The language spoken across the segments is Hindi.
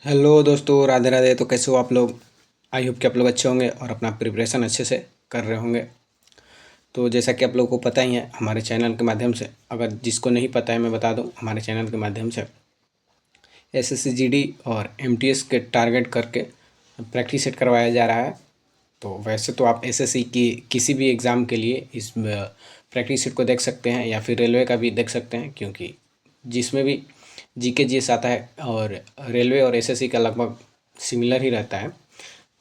हेलो दोस्तों, राधे राधे। तो कैसे हो आप लोग? आई होप कि आप लोग अच्छे होंगे और अपना प्रिपरेशन अच्छे से कर रहे होंगे। तो जैसा कि आप लोगों को पता ही है, हमारे चैनल के माध्यम से, अगर जिसको नहीं पता है मैं बता दूं, हमारे चैनल के माध्यम से एसएससी जीडी और एमटीएस के टारगेट करके प्रैक्टिस सेट करवाया जा रहा है। तो वैसे तो आप एसएससी की किसी भी एग्ज़ाम के लिए इस प्रैक्टिस सेट को देख सकते हैं या फिर रेलवे का भी देख सकते हैं, क्योंकि जिसमें भी जीके जीएस आता है और रेलवे और एसएससी का लगभग सिमिलर ही रहता है।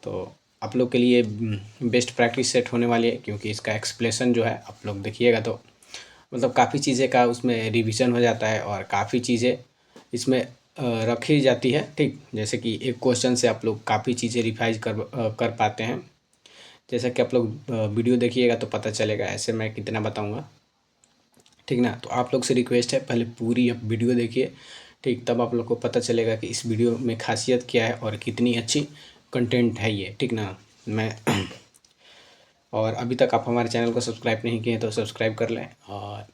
तो आप लोग के लिए बेस्ट प्रैक्टिस सेट होने वाली है, क्योंकि इसका एक्सप्लेशन जो है आप लोग देखिएगा तो मतलब काफ़ी चीज़ें का उसमें रिवीजन हो जाता है और काफ़ी चीज़ें इसमें रखी जाती है। ठीक, जैसे कि एक क्वेश्चन से आप लोग काफ़ी चीज़ें रिवाइज कर पाते हैं। जैसा कि आप लोग वीडियो देखिएगा तो पता चलेगा, ऐसे मैं कितना बताऊंगा, ठीक ना। तो आप लोग से रिक्वेस्ट है, पहले पूरी आप वीडियो देखिए, ठीक, तब आप लोग को पता चलेगा कि इस वीडियो में खासियत क्या है और कितनी अच्छी कंटेंट है ये, ठीक ना। मैं और अभी तक आप हमारे चैनल को सब्सक्राइब नहीं किए तो सब्सक्राइब कर लें और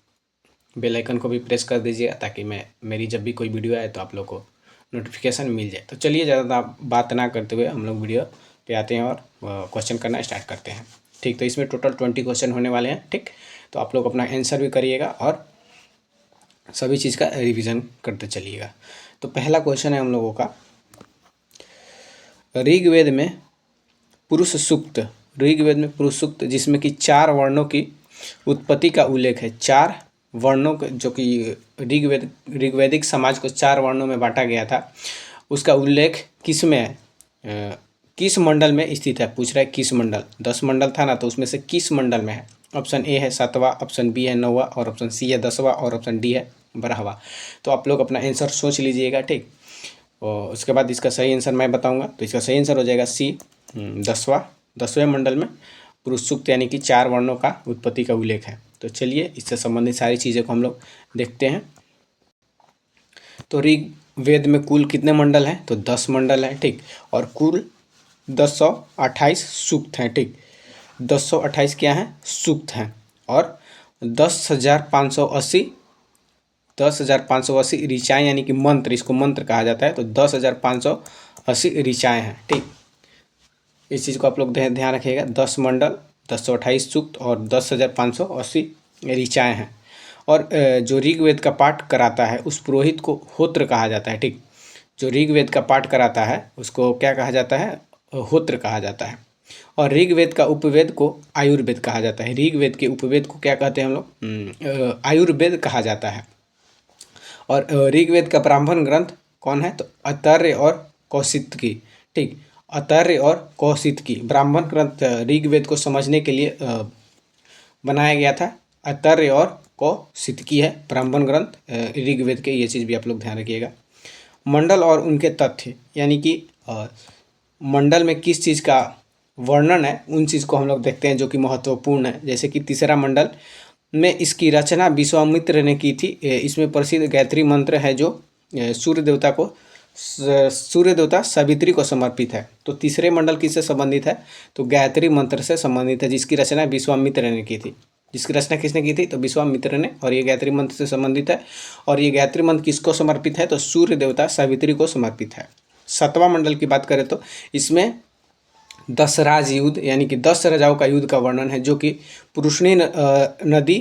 बेल आइकन को भी प्रेस कर दीजिए, ताकि मेरी जब भी कोई वीडियो आए तो आप लोग को नोटिफिकेशन मिल जाए। तो चलिए ज़्यादा बात ना करते हुए हम लोग वीडियो पे आते हैं और क्वेश्चन करना स्टार्ट करते हैं। ठीक, तो इसमें टोटल 20 क्वेश्चन होने वाले हैं। ठीक, तो आप लोग अपना आंसर भी करिएगा और सभी चीज़ का रिवीजन करते चलिएगा। तो पहला क्वेश्चन है हम लोगों का, ऋग्वेद में पुरुष सूक्त, ऋग्वेद में पुरुष सूक्त जिसमें कि 4 वर्णों की उत्पत्ति का उल्लेख है। 4 वर्णों के, जो कि ऋग्वैदिक समाज को 4 वर्णों में बांटा गया था, उसका उल्लेख किस में है? किस मंडल में स्थित है, पूछ रहा है किस मंडल। 10 मंडल था ना, तो उसमें से किस मंडल में है? ऑप्शन ए है 7वां, ऑप्शन बी है 9वां और ऑप्शन सी है 10वां और ऑप्शन डी है 12वां। तो आप लोग अपना आंसर सोच लीजिएगा, ठीक। और उसके बाद इसका सही आंसर मैं बताऊंगा, तो इसका सही आंसर हो जाएगा सी, 10वें मंडल में पुरुष सूक्त यानी कि 4 वर्णों का उत्पत्ति का उल्लेख है। तो चलिए इससे संबंधित सारी चीज़ें को हम लोग देखते हैं। तो ऋग्वेद में कुल कितने मंडल हैं? तो 10 मंडल हैं, ठीक। और कुल 1028 सूक्त हैं, ठीक। 1028 क्या हैं? सूक्त हैं। और 10,580 10,580 ऋचाएँ यानी कि मंत्र, इसको मंत्र कहा जाता है। तो 10,580 ऋचाएँ हैं, ठीक। इस चीज़ को आप लोग ध्यान रखिएगा। 10 मंडल, 1028 सूक्त और 10,580 ऋचाएँ हैं। और जो ऋग्वेद का पाठ कराता है उस पुरोहित को होत्र कहा जाता है, ठीक। जो ऋग्वेद का पाठ कराता है उसको क्या कहा जाता है? होत्र कहा जाता है। और ऋग्वेद का उपवेद को आयुर्वेद कहा जाता है। ऋग्वेद के उपवेद को क्या कहते हैं हम लोग? आयुर्वेद कहा जाता है। और ऋग्वेद का ब्राह्मण ग्रंथ कौन है? तो अतर्य और कौशितकी, ठीक। अतर्य और कौशितकी ब्राह्मण ग्रंथ ऋग्वेद को समझने के लिए बनाया गया था। अतर्य और कौशितकी है ब्राह्मण ग्रंथ ऋग्वेद के, ये चीज़ भी आप लोग ध्यान रखिएगा। मंडल और उनके तथ्य, यानी कि मंडल में किस चीज़ का वर्णन है, उन चीज़ को हम लोग देखते हैं जो कि महत्वपूर्ण है। जैसे कि तीसरा मंडल में इसकी रचना विश्वामित्र ने की थी। इसमें प्रसिद्ध गायत्री मंत्र है जो सूर्य देवता सावित्री को समर्पित है। तो तीसरे मंडल किससे संबंधित है? तो गायत्री मंत्र से संबंधित है, जिसकी रचना विश्वामित्र ने की थी। जिसकी रचना किसने की थी? तो विश्वामित्र ने। और ये गायत्री मंत्र से संबंधित है। और ये गायत्री मंत्र किसको समर्पित है? तो सूर्य देवता सावित्री को समर्पित है। 7वां मंडल की बात करें तो इसमें 10 राज युद्ध यानी कि 10 राजाओं का युद्ध का वर्णन है, जो कि पुरुषनी नदी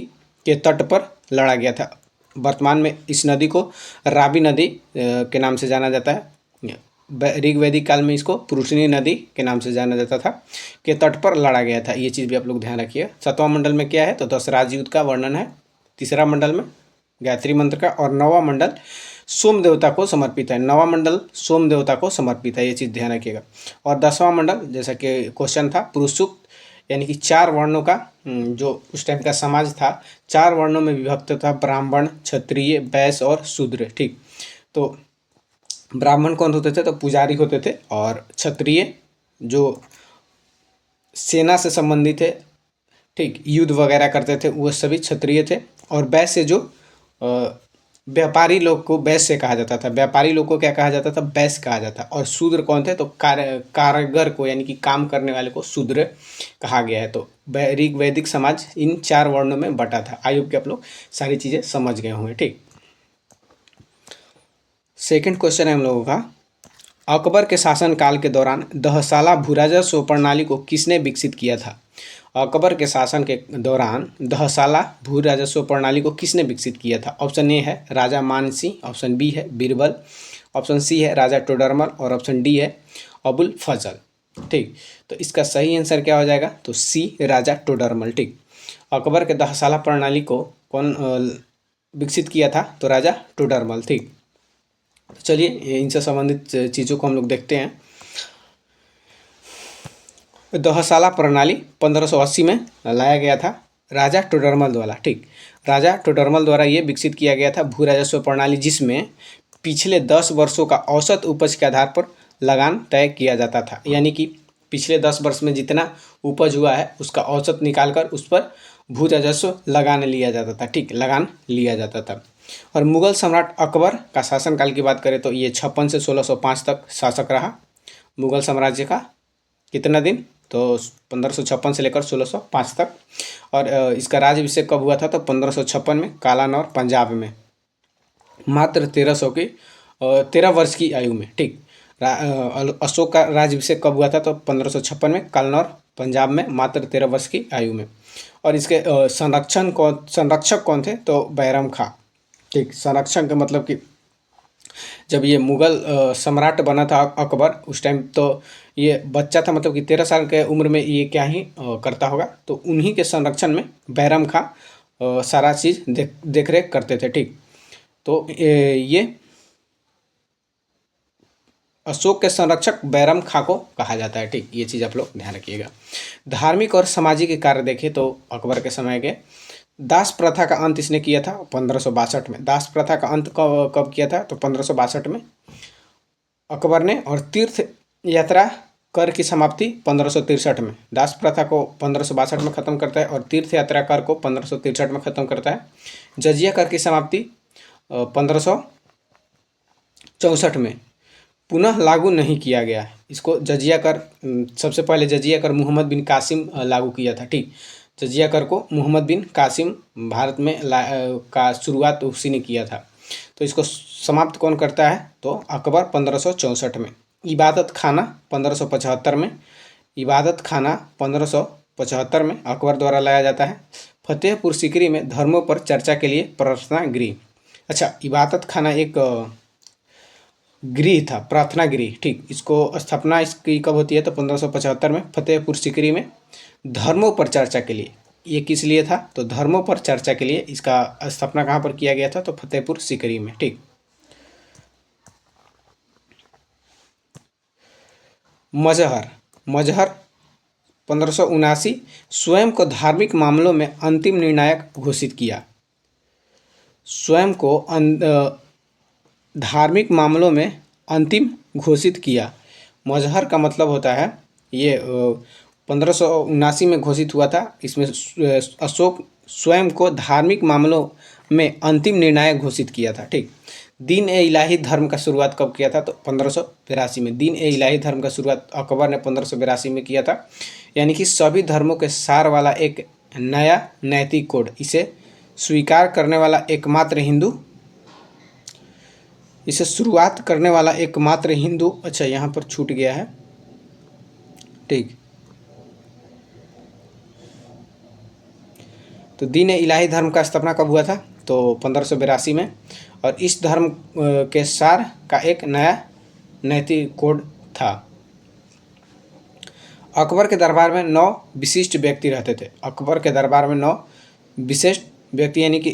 के तट पर लड़ा गया था। वर्तमान में इस नदी को रावी नदी के नाम से जाना जाता है। ऋग्वैदिक काल में इसको पुरुषनी नदी के नाम से जाना जाता था, के तट पर लड़ा गया था। ये चीज़ भी आप लोग ध्यान रखिए। 7वां मंडल में क्या है? तो 10 राज युद्ध का वर्णन है। तीसरा मंडल में गायत्री मंत्र का। और 9वां मंडल सोम देवता को समर्पित है। 9वां मंडल सोम देवता को समर्पित है, ये चीज़ ध्यान रखिएगा। और 10वां मंडल, जैसा कि क्वेश्चन था, पुरुष सूक्त यानी कि 4 वर्णों का जो उस टाइम का समाज था 4 वर्णों में विभक्त था, ब्राह्मण, क्षत्रिय, वैश्य और शूद्र, ठीक। तो ब्राह्मण कौन होते थे? तो पुजारी होते थे। और क्षत्रिय जो सेना से संबंधित थे, ठीक, युद्ध वगैरह करते थे, वो सभी क्षत्रिय थे। और वैश्य जो व्यापारी लोग को वैश्य कहा जाता था। व्यापारी लोग को क्या कहा जाता था? वैश्य कहा जाता। और शूद्र कौन थे? तो कारीगर को यानी कि काम करने वाले को शूद्र कहा गया है। तो ऋग्वैदिक समाज इन 4 वर्णों में बटा था। आई होप कि आप लोग सारी चीज़ें समझ गए होंगे, ठीक। सेकंड क्वेश्चन है हम लोगों का, अकबर के शासनकाल के दौरान दहसाला भूराजस्व प्रणाली को किसने विकसित किया था? अकबर के शासन के दौरान दहसाला भू राजस्व प्रणाली को किसने विकसित किया था? ऑप्शन ए है राजा मानसिंह, ऑप्शन बी है बीरबल, ऑप्शन सी है राजा टोडरमल और ऑप्शन डी है अबुल फजल। ठीक, तो इसका सही आंसर क्या हो जाएगा? तो सी राजा टोडरमल। ठीक, अकबर के दहसाला प्रणाली को कौन विकसित किया था? तो राजा टोडरमल। ठीक, तो चलिए इनसे संबंधित चीज़ों को हम लोग देखते हैं। दहसाला प्रणाली 1580 में लाया गया था राजा टोडरमल द्वारा। ठीक, राजा टोडरमल द्वारा ये विकसित किया गया था भू राजस्व प्रणाली, जिसमें पिछले 10 वर्षों का औसत उपज के आधार पर लगान तय किया जाता था। यानी कि पिछले 10 वर्ष में जितना उपज हुआ है उसका औसत निकालकर उस पर भू राजस्व लगान लिया जाता था। ठीक, लगान लिया जाता था। और मुगल सम्राट अकबर का शासनकाल की बात करें तो ये 56 से 1605 तक शासक रहा। मुगल साम्राज्य का कितना दिन? तो 1556 से लेकर 1605 तक। और इसका राज्याभिषेक कब हुआ था? तो 1556 में कालानौर पंजाब में, मात्र 13 वर्ष की आयु में। ठीक, अशोक का राज्याभिषेक कब हुआ था? तो 1556 में कालानौर पंजाब में, मात्र 13 वर्ष की आयु में। और इसके संरक्षक कौन थे? तो बैरम खां। ठीक, संरक्षक का मतलब कि जब ये मुगल सम्राट बना था अकबर, उस टाइम तो ये बच्चा था, मतलब कि 13 साल के उम्र में ये क्या ही करता होगा। तो उन्हीं के संरक्षण में बैरम खां सारा चीज़ देख रेख करते थे। ठीक, तो ये अशोक के संरक्षक बैरम खां को कहा जाता है। ठीक, ये चीज़ आप लोग ध्यान रखिएगा। धार्मिक और सामाजिक कार्य देखें तो अकबर के समय के दास प्रथा का अंत इसने किया था 1562 में। दास प्रथा का अंत कब किया था? तो 1562 में अकबर ने। और तीर्थ यात्रा कर की समाप्ति 1563 में। दास प्रथा को 1562 में ख़त्म करता है और तीर्थ यात्रा कर को 1563 में ख़त्म करता है। जजिया कर की समाप्ति 1564 में पुनः लागू नहीं किया गया है। इसको जजिया कर, सबसे पहले जजिया कर मोहम्मद बिन कासिम लागू किया था। ठीक, जजिया कर को मोहम्मद बिन कासिम भारत में का शुरुआत उसी ने किया था। तो इसको समाप्त कौन करता है? तो अकबर 1564 में। इबादत खाना 1575 में, इबादत खाना 1575 में अकबर द्वारा लाया जाता है। फतेहपुर सीकरी में धर्मों पर चर्चा के लिए प्रार्थना गृह। अच्छा, इबादत खाना एक गृह था, प्रार्थना गृह। ठीक, इसको स्थापना इसकी कब होती है? तो 1575 में फतेहपुर सीकरी में धर्मों पर चर्चा के लिए। ये किस लिए था? तो धर्मों पर चर्चा के लिए इसका स्थापना कहाँ पर किया गया था? तो फतेहपुर सीकरी में। ठीक, मजहर 1579 स्वयं को धार्मिक मामलों में अंतिम निर्णायक घोषित किया। स्वयं को धार्मिक मामलों में अंतिम घोषित किया। मजहर का मतलब होता है ये 1579 में घोषित हुआ था। इसमें अशोक स्वयं को धार्मिक मामलों में अंतिम निर्णायक घोषित किया था। ठीक, दीन ए इलाही धर्म का शुरुआत कब किया था? तो 1582 में। दीन ए इलाही धर्म का शुरुआत अकबर ने 1582 में किया था। यानी कि सभी धर्मों के सार वाला एक नया नैतिक कोड, इसे स्वीकार करने वाला एकमात्र हिंदू, इसे शुरुआत करने वाला एकमात्र हिंदू। अच्छा, यहाँ पर छूट गया है। ठीक, तो दीन इलाही धर्म का स्थापना कब हुआ था? तो 1582 में। और इस धर्म के सार का एक नया नैतिक कोड था। अकबर के दरबार में 9 विशिष्ट व्यक्ति रहते थे। अकबर के दरबार में 9 विशिष्ट व्यक्ति, यानी कि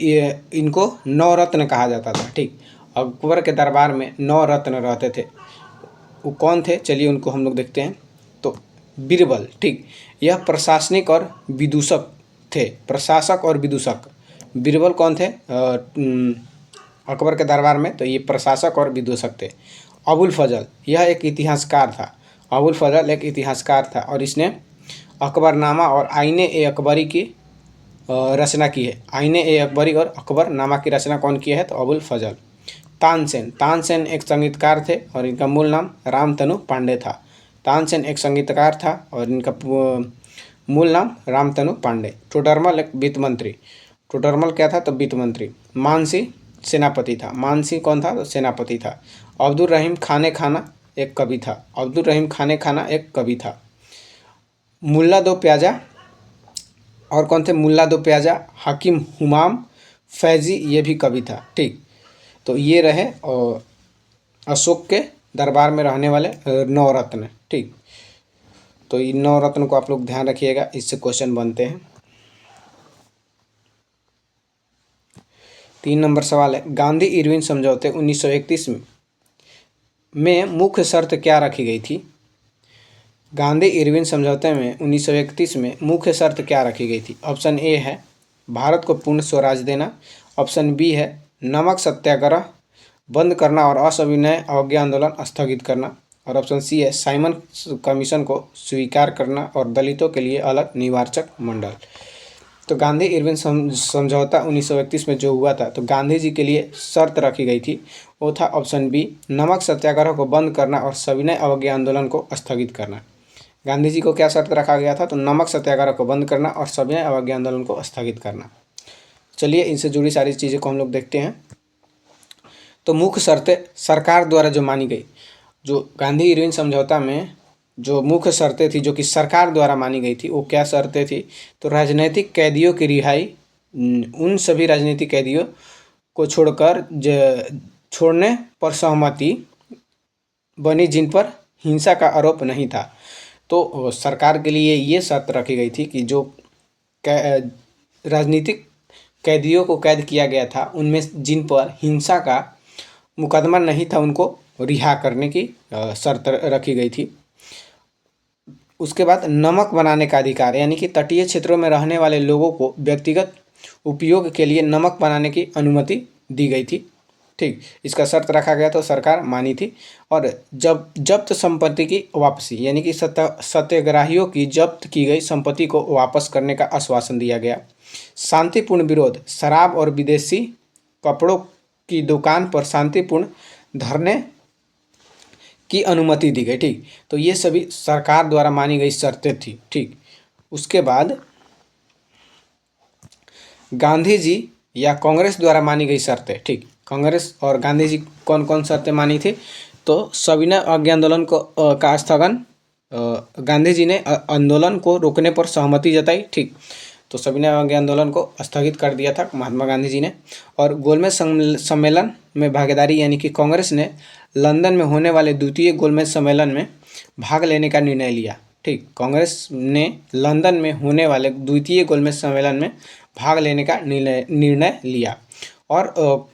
इनको 9 रत्न कहा जाता था। ठीक, अकबर के दरबार में 9 रत्न रहते थे। वो कौन थे? चलिए उनको हम लोग देखते हैं। तो बीरबल। ठीक, यह प्रशासनिक और विदूषक थे, प्रशासक और विदूषक। बीरबल कौन थे अकबर के दरबार में? तो ये प्रशासक और विदूषक थे। अबुल फजल, यह एक इतिहासकार था। अबुल फजल एक इतिहासकार था और इसने अकबरनामा और आईने ए अकबरी की रचना की है। आईने ए अकबरी और अकबरनामा की रचना कौन किया है? तो अबुल फजल। तानसेन एक संगीतकार थे और इनका मूल नाम रामतनु पांडे था। तानसेन एक संगीतकार था और इनका मूल नाम रामतनु पांडे। टोडरमल एक वित्त मंत्री। टोडरमल क्या था? तो वित्त मंत्री। मानसिंह सेनापति था। मानसिंह कौन था? तो सेनापति था। अब्दुल रहीम खाना एक कवि था। अब्दुल रहीम खाने खाना एक कवि था। मुल्ला दो प्याजा, और कौन थे? मुल्ला दो प्याजा, हाकिम हुमाम, फैजी, ये भी कवि था। ठीक, तो ये रहे और अशोक के दरबार में रहने वाले नवरत्न। ठीक, तो इन नवरत्न को आप लोग ध्यान रखिएगा, इससे क्वेश्चन बनते हैं। 3 नंबर सवाल है, गांधी इरविन समझौते 1931 में मुख्य शर्त क्या रखी गई थी? गांधी इरविन समझौते में 1931 में मुख्य शर्त क्या रखी गई थी? ऑप्शन ए है भारत को पूर्ण स्वराज देना, ऑप्शन बी है नमक सत्याग्रह बंद करना और असविनय अवज्ञा आंदोलन स्थगित करना, और ऑप्शन सी है साइमन कमीशन को स्वीकार करना और दलितों के लिए अलग निवारक मंडल। तो गांधी इरविन समझौता 1931 में जो हुआ था, तो गांधी जी के लिए शर्त रखी गई थी, वो था ऑप्शन बी नमक सत्याग्रह को बंद करना और सविनय अवज्ञा आंदोलन को स्थगित करना। गांधी जी को क्या शर्त रखा गया था? तो नमक सत्याग्रह को बंद करना और सविनय अवज्ञा आंदोलन को स्थगित करना। चलिए इनसे जुड़ी सारी चीज़ें को हम लोग देखते हैं। तो मुख्य शर्तें सरकार द्वारा जो मानी गई, जो गांधी इरविन समझौता में जो मुख्य शर्तें थी जो कि सरकार द्वारा मानी गई थी, वो क्या शर्तें थी? तो राजनीतिक कैदियों की रिहाई, उन सभी राजनीतिक कैदियों को छोड़ने पर सहमति बनी जिन पर हिंसा का आरोप नहीं था। तो सरकार के लिए ये शर्त रखी गई थी कि जो राजनीतिक कैदियों को कैद किया गया था, उनमें जिन पर हिंसा का मुकदमा नहीं था, उनको रिहा करने की शर्त रखी गई थी। उसके बाद नमक बनाने का अधिकार, यानी कि तटीय क्षेत्रों में रहने वाले लोगों को व्यक्तिगत उपयोग के लिए नमक बनाने की अनुमति दी गई थी। ठीक, इसका शर्त रखा गया तो सरकार मानी थी। और जब जब्त संपत्ति की वापसी, यानी कि सत्याग्रहियों की जब्त की गई संपत्ति को वापस करने का आश्वासन दिया गया। शांतिपूर्ण विरोध, शराब और विदेशी कपड़ों की दुकान पर शांतिपूर्ण धरने की अनुमति दी गई। ठीक, तो ये सभी सरकार द्वारा मानी गई शर्तें थी। ठीक, उसके बाद गांधी जी या कांग्रेस द्वारा मानी गई शर्तें। ठीक, कांग्रेस और गांधी जी कौन कौन शर्तें मानी थी? तो सविनय अवज्ञा आंदोलन को का स्थगन, गांधी जी ने आंदोलन को रोकने पर सहमति जताई। ठीक, तो सविनय अवज्ञा आंदोलन को स्थगित कर दिया था महात्मा गांधी जी ने। और गोलमेज सम्मेलन में भागीदारी, यानी कि कांग्रेस ने लंदन में होने वाले द्वितीय गोलमेज सम्मेलन में भाग लेने का निर्णय लिया। ठीक, कांग्रेस ने लंदन में होने वाले द्वितीय गोलमेज सम्मेलन में भाग लेने का निर्णय लिया। और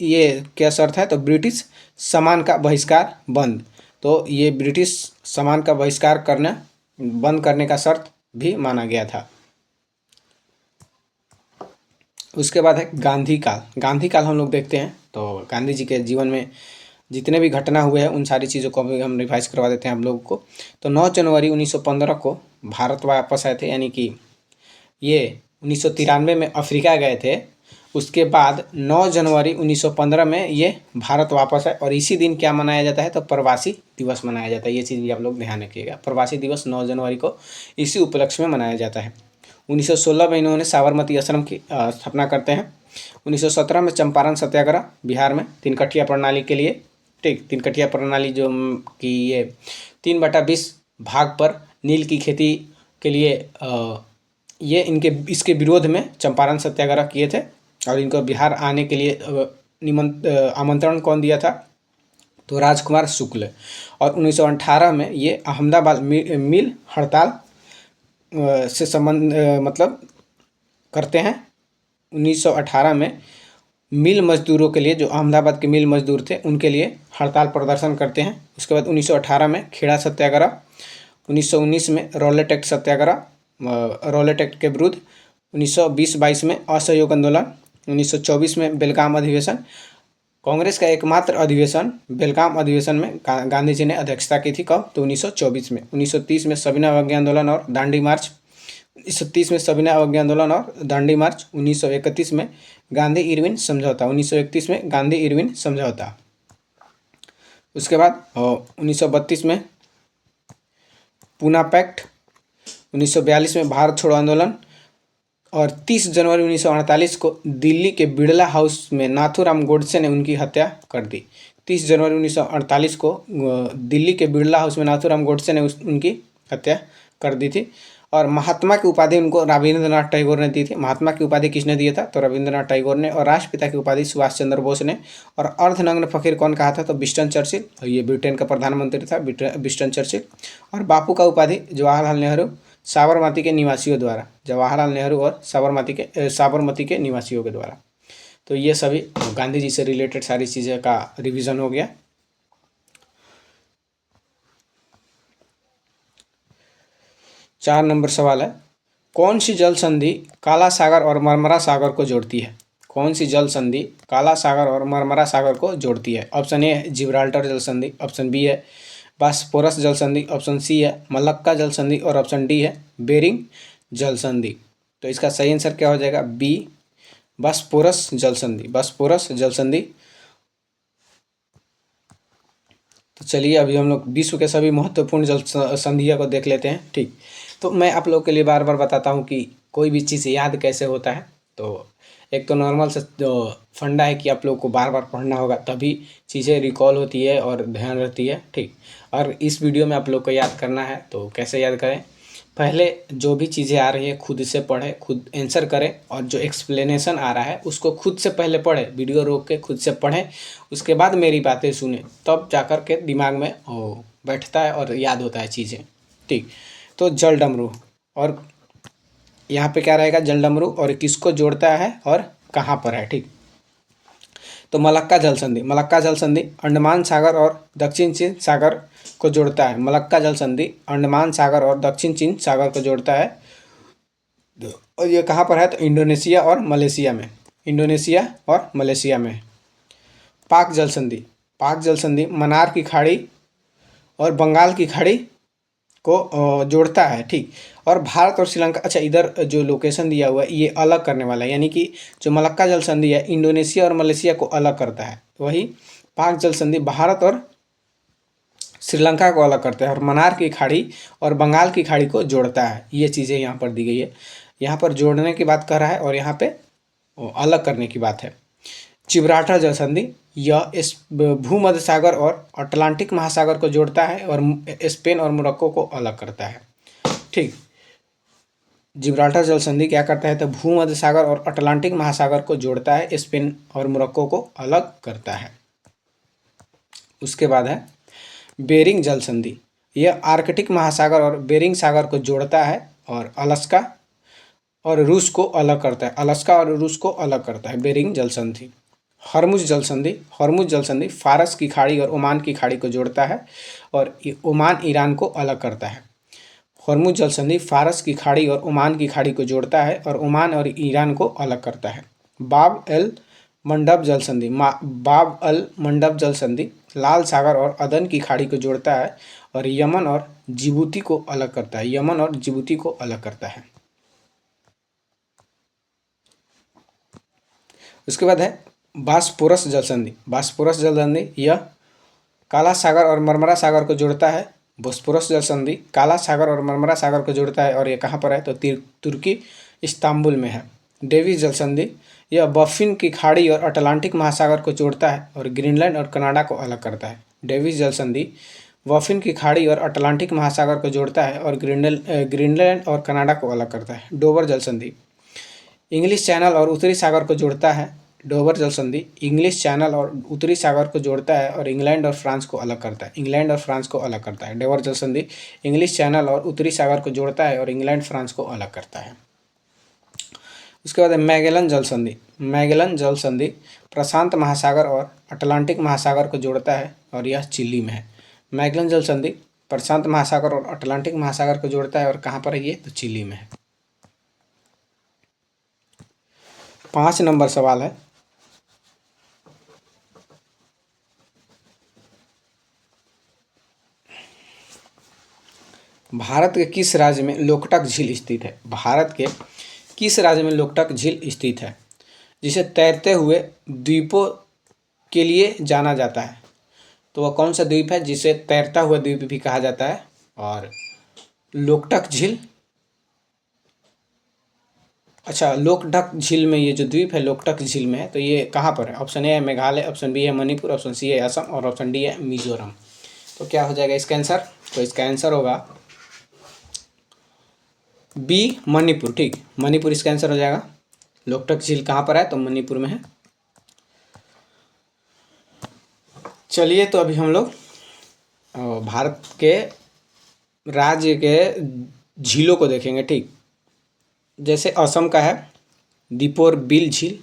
ये क्या शर्त है? तो ब्रिटिश सामान का बहिष्कार बंद, तो ये ब्रिटिश सामान का बहिष्कार करना बंद करने का शर्त भी माना गया था। उसके बाद है गांधी काल। गांधी काल हम लोग देखते हैं, तो गांधी जी के जीवन में जितने भी घटना हुए हैं उन सारी चीज़ों को भी हम रिवाइज करवा देते हैं हम लोगों को। तो 9 जनवरी 1915 को भारत वापस आए थे, यानी कि ये 1993 में अफ्रीका गए थे। उसके बाद 9 जनवरी 1915 में ये भारत वापस आए, और इसी दिन क्या मनाया जाता है? तो प्रवासी दिवस मनाया जाता है। ये चीज़ भी आप लोग ध्यान रखिएगा, प्रवासी दिवस 9 जनवरी को इसी उपलक्ष्य में मनाया जाता है। 1916 में इन्होंने साबरमती आश्रम की स्थापना करते हैं। 1917 में चंपारण सत्याग्रह बिहार में तीन-कठिया प्रणाली के लिए। ठीक, तीन-कठिया प्रणाली जो कि ये 3/20 भाग पर नील की खेती के लिए ये इसके विरोध में चंपारण सत्याग्रह किए थे। और इनको बिहार आने के लिए आमंत्रण कौन दिया था? तो राजकुमार शुक्ल। और 1918 में ये अहमदाबाद मिल हड़ताल से संबंध मतलब करते हैं। 1918 में मिल मजदूरों के लिए, जो अहमदाबाद के मिल मजदूर थे, उनके लिए हड़ताल प्रदर्शन करते हैं। उसके बाद 1918 में खेड़ा सत्याग्रह, 1919 में रॉलेट एक्ट सत्याग्रह, रॉलेट एक्ट के विरुद्ध, 1920-22 में असहयोग आंदोलन, 1924 में बेलगाम अधिवेशन। कांग्रेस का एकमात्र अधिवेशन बेलगाम अधिवेशन में गांधी जी ने अध्यक्षता की थी। कब? तो 1924 में। 1930 में सविनय अवज्ञा आंदोलन और दांडी मार्च, 1930 में सविनय अवज्ञा आंदोलन और दांडी मार्च। 1931 में गांधी इरविन समझौता, 1931 में गांधी इरविन समझौता। उसके बाद 1932 में पूना पैक्ट, 1942 में भारत छोड़ो आंदोलन, और 30 जनवरी 1948 को दिल्ली के बिड़ला हाउस में नाथूराम गोडसे ने उनकी हत्या कर दी। 30 जनवरी 1948 को दिल्ली के बिरला हाउस में नाथूराम गोडसे ने उनकी हत्या कर दी थी। और महात्मा की उपाधि उनको रविंद्रनाथ टैगोर ने दी थी। महात्मा की उपाधि किसने दिया था? तो रविंद्रनाथ टैगोर ने। और राष्ट्रपिता की उपाधि सुभाष चंद्र बोस ने। और अर्धनग्न फकीर कौन कहा था? तो विंस्टन चर्चिल, और ये ब्रिटेन का प्रधानमंत्री था विंस्टन चर्चिल। और बापू का उपाधि जवाहरलाल नेहरू साबरमती के निवासियों द्वारा, जवाहरलाल नेहरू और साबरमती के निवासियों के द्वारा। तो ये सभी गांधी जी से रिलेटेड सारी चीज़ें का रिवीजन हो गया। 4 नंबर सवाल है, कौन सी जल संधि काला सागर और मरमरा सागर को जोड़ती है? कौन सी जल संधि काला सागर और मरमरा सागर को जोड़ती है? ऑप्शन ए है जिब्राल्टर जल संधि, ऑप्शन बी है बास्पोरस जल संधि, ऑप्शन सी है मलक्का जल संधि और ऑप्शन डी है बेरिंग जल संधि। तो इसका सही आंसर क्या हो जाएगा? बी, बास्पोरस जल संधि, बास्पोरस जल संधि। तो चलिए अभी हम लोग विश्व के सभी महत्वपूर्ण जल संधियों को देख लेते हैं। ठीक, तो मैं आप लोगों के लिए बार बार बताता हूँ कि कोई भी चीज़ याद कैसे होता है। तो एक तो नॉर्मल से फंडा है कि आप लोग को बार बार पढ़ना होगा, तभी चीज़ें रिकॉल होती है और ध्यान रहती है। ठीक, और इस वीडियो में आप लोग को याद करना है तो कैसे याद करें? पहले जो भी चीज़ें आ रही है खुद से पढ़ें, खुद आंसर करें, और जो एक्सप्लेनेशन आ रहा है उसको खुद से पहले पढ़ें, वीडियो रोक के खुद से पढ़ें, उसके बाद मेरी बातें सुने, तब जाकर के दिमाग में बैठता है और याद होता है चीज़ें। ठीक, तो जल डमरू, और यहाँ पे क्या रहेगा? जल डमरू, और किसको जोड़ता है और कहाँ पर है? ठीक, तो मलक्का जल संधि, मलक्का जल संधि अंडमान सागर और दक्षिण चीन सागर को जोड़ता है। मलक्का जल संधि अंडमान सागर और दक्षिण चीन सागर को जोड़ता है। और ये कहाँ पर है? तो इंडोनेशिया और मलेशिया में, इंडोनेशिया और मलेशिया में। पाक जल संधि, पाक जल संधि मन्नार की खाड़ी और बंगाल की खाड़ी को जोड़ता है। ठीक, और भारत और श्रीलंका, अच्छा इधर जो लोकेशन दिया हुआ है ये अलग करने वाला है, यानी कि जो मलक्का जल संधि है इंडोनेशिया और मलेशिया को अलग करता है, वही पाक जल संधि भारत और श्रीलंका को अलग करता है, और मन्नार की खाड़ी और बंगाल की खाड़ी को जोड़ता है। ये चीज़ें यहाँ पर दी गई है। यहाँ पर जोड़ने की बात कर रहा है और यहाँ पे अलग करने की बात है। जिब्राल्टर जल संधि, यह इस भूमध्य सागर और अटलांटिक महासागर को जोड़ता है और स्पेन और मोरक्को को अलग करता है। ठीक, जिब्राल्टर जल संधि क्या करता है? तो भूमध्य सागर और अटलांटिक महासागर को जोड़ता है, स्पेन और मोरक्को को अलग करता है। उसके बाद है बेरिंग जल संधि, यह आर्कटिक महासागर और बेरिंग सागर को जोड़ता है और अलास्का और रूस को अलग करता है, अलास्का और रूस को अलग करता है बेरिंग जल संधि। हरमुज जल संधि, हरमुज जल संधि फारस की खाड़ी और ओमान की खाड़ी को जोड़ता है और ओमान ईरान को अलग करता है। हरमुज जल संधि फारस की खाड़ी और ओमान की खाड़ी को जोड़ता है और ओमान और ईरान को अलग करता है। बाब एल मंडब जल संधि, बाब अल मंडब जल संधि लाल सागर और अदन की खाड़ी को जोड़ता है और यमन और जिबूती को अलग करता है, यमन और जिबूती को अलग करता है। उसके बाद है बास्पोरस जल संधि, बास्पोरस जल संधि यह काला सागर और मरमरा सागर को जोड़ता है। बोस्पोरस जल संधि काला सागर और मरमरा सागर को जोड़ता है और ये कहाँ पर है? तो तुर्की इस्तांबुल में है। डेविस जल संधि यह बफिन की खाड़ी और अटलांटिक महासागर को जोड़ता है और ग्रीनलैंड और कनाडा को अलग करता है। डेविस जल संधि बफिन की खाड़ी और अटलांटिक महासागर को जोड़ता है और ग्रीनलैंड और कनाडा को अलग करता है। डोवर जल संधि इंग्लिश चैनल और उत्तरी सागर को जोड़ता है। डोवर जल संधि इंग्लिश चैनल और उत्तरी सागर को जोड़ता है और इंग्लैंड और फ्रांस को अलग करता है, इंग्लैंड और फ्रांस को अलग करता है। डोवर जल संधि इंग्लिश चैनल और उत्तरी सागर को जोड़ता है और इंग्लैंड फ्रांस को अलग करता है। उसके बाद मैगेलन जल संधि, मैगेलन जल संधि प्रशांत महासागर और अटलांटिक महासागर को जोड़ता है और यह चिली में है। मैगेलन जल संधि प्रशांत महासागर और अटलांटिक महासागर को जोड़ता है और कहाँ पर है ये? तो चिली में है। 5 नंबर सवाल है, भारत के किस राज्य में लोकटक झील स्थित है? भारत के किस राज्य में लोकटक झील स्थित है, जिसे तैरते हुए द्वीपों के लिए जाना जाता है? तो वह कौन सा द्वीप है जिसे तैरता हुआ द्वीप भी कहा जाता है? और लोकटक झील अच्छा, लोकटक झील में ये जो द्वीप है लोकटक झील में है, तो ये कहाँ पर है? ऑप्शन ए है मेघालय, ऑप्शन बी है मणिपुर, ऑप्शन सी है असम और ऑप्शन डी है मिजोरम। तो क्या हो जाएगा इसका आंसर? तो इसका आंसर होगा बी मणिपुर। ठीक, मणिपुर इसका आंसर हो जाएगा। लोकटक झील कहाँ पर है? तो मणिपुर में है। चलिए, तो अभी हम लोग भारत के राज्य के झीलों को देखेंगे। ठीक, जैसे असम का है दीपोर बिल झील,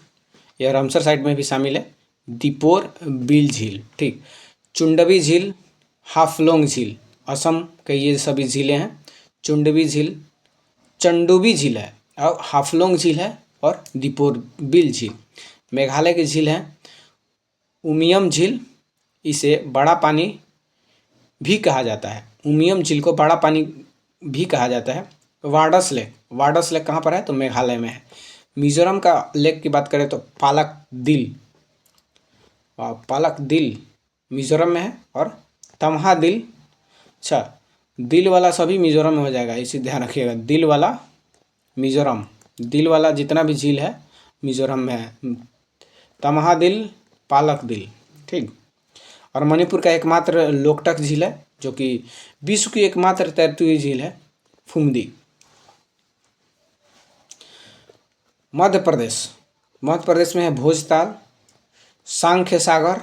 यह रामसर साइट में भी शामिल है, दीपोर बिल झील। ठीक, चुंडवी झील, हाफलोंग झील, असम के ये सभी झीलें हैं। चुंडवी झील, चंडोबी झील है और हाफलोंग झील है और दीपोर बिल झील। मेघालय की झील है उमियम झील, इसे बड़ा पानी भी कहा जाता है। उमियम झील को बड़ा पानी भी कहा जाता है। वार्डस लेक, वार्डस लेक कहाँ पर है? तो मेघालय में है। मिजोरम का लेक की बात करें तो पालक दिल, पालक दिल मिजोरम में है। और तमहा दिल, अच्छा दिल वाला सभी मिजोरम में हो जाएगा, इसे ध्यान रखिएगा। दिल वाला मिजोरम, दिल वाला जितना भी झील है मिजोरम में है। तमहा दिल, पालक दिल। ठीक, और मणिपुर का एकमात्र लोकटक झील है जो कि विश्व की एकमात्र तैरती हुई झील है, फुमदी। मध्य प्रदेश, मध्य प्रदेश में है भोजताल, सांख्य सागर,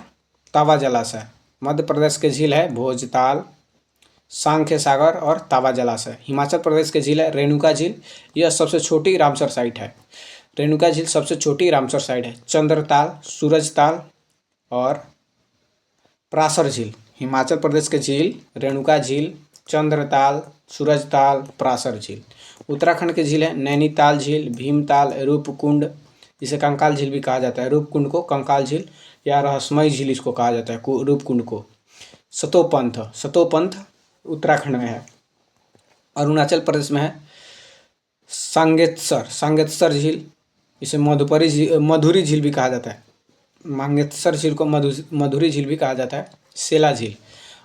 तावा जलाशय। मध्य प्रदेश के झील है भोजताल, सांख्य सागर और तावा जलाशय। हिमाचल प्रदेश के झील है रेणुका झील, यह सबसे छोटी रामसर साइट है। रेणुका झील सबसे छोटी रामसर साइट है। चंद्रताल, सूरजताल और पराशर झील। हिमाचल प्रदेश के झील रेणुका झील, चंद्रताल, सूरजताल, पराशर झील। उत्तराखंड के झील है नैनीताल झील, भीमताल, रूपकुंड, जिसे कंकाल झील भी कहा जाता है। रूपकुंड को कंकाल झील या रहस्यमय झील इसको कहा जाता है, रूपकुंड को। सतोपंथ, सतोपंथ उत्तराखंड में है। अरुणाचल प्रदेश में है सांगेत्सर, सांगेत्सर झील, इसे मधुरी झील भी कहा जाता है। मांगेत्सर झील को मधुरी झील भी कहा जाता है। सेला झील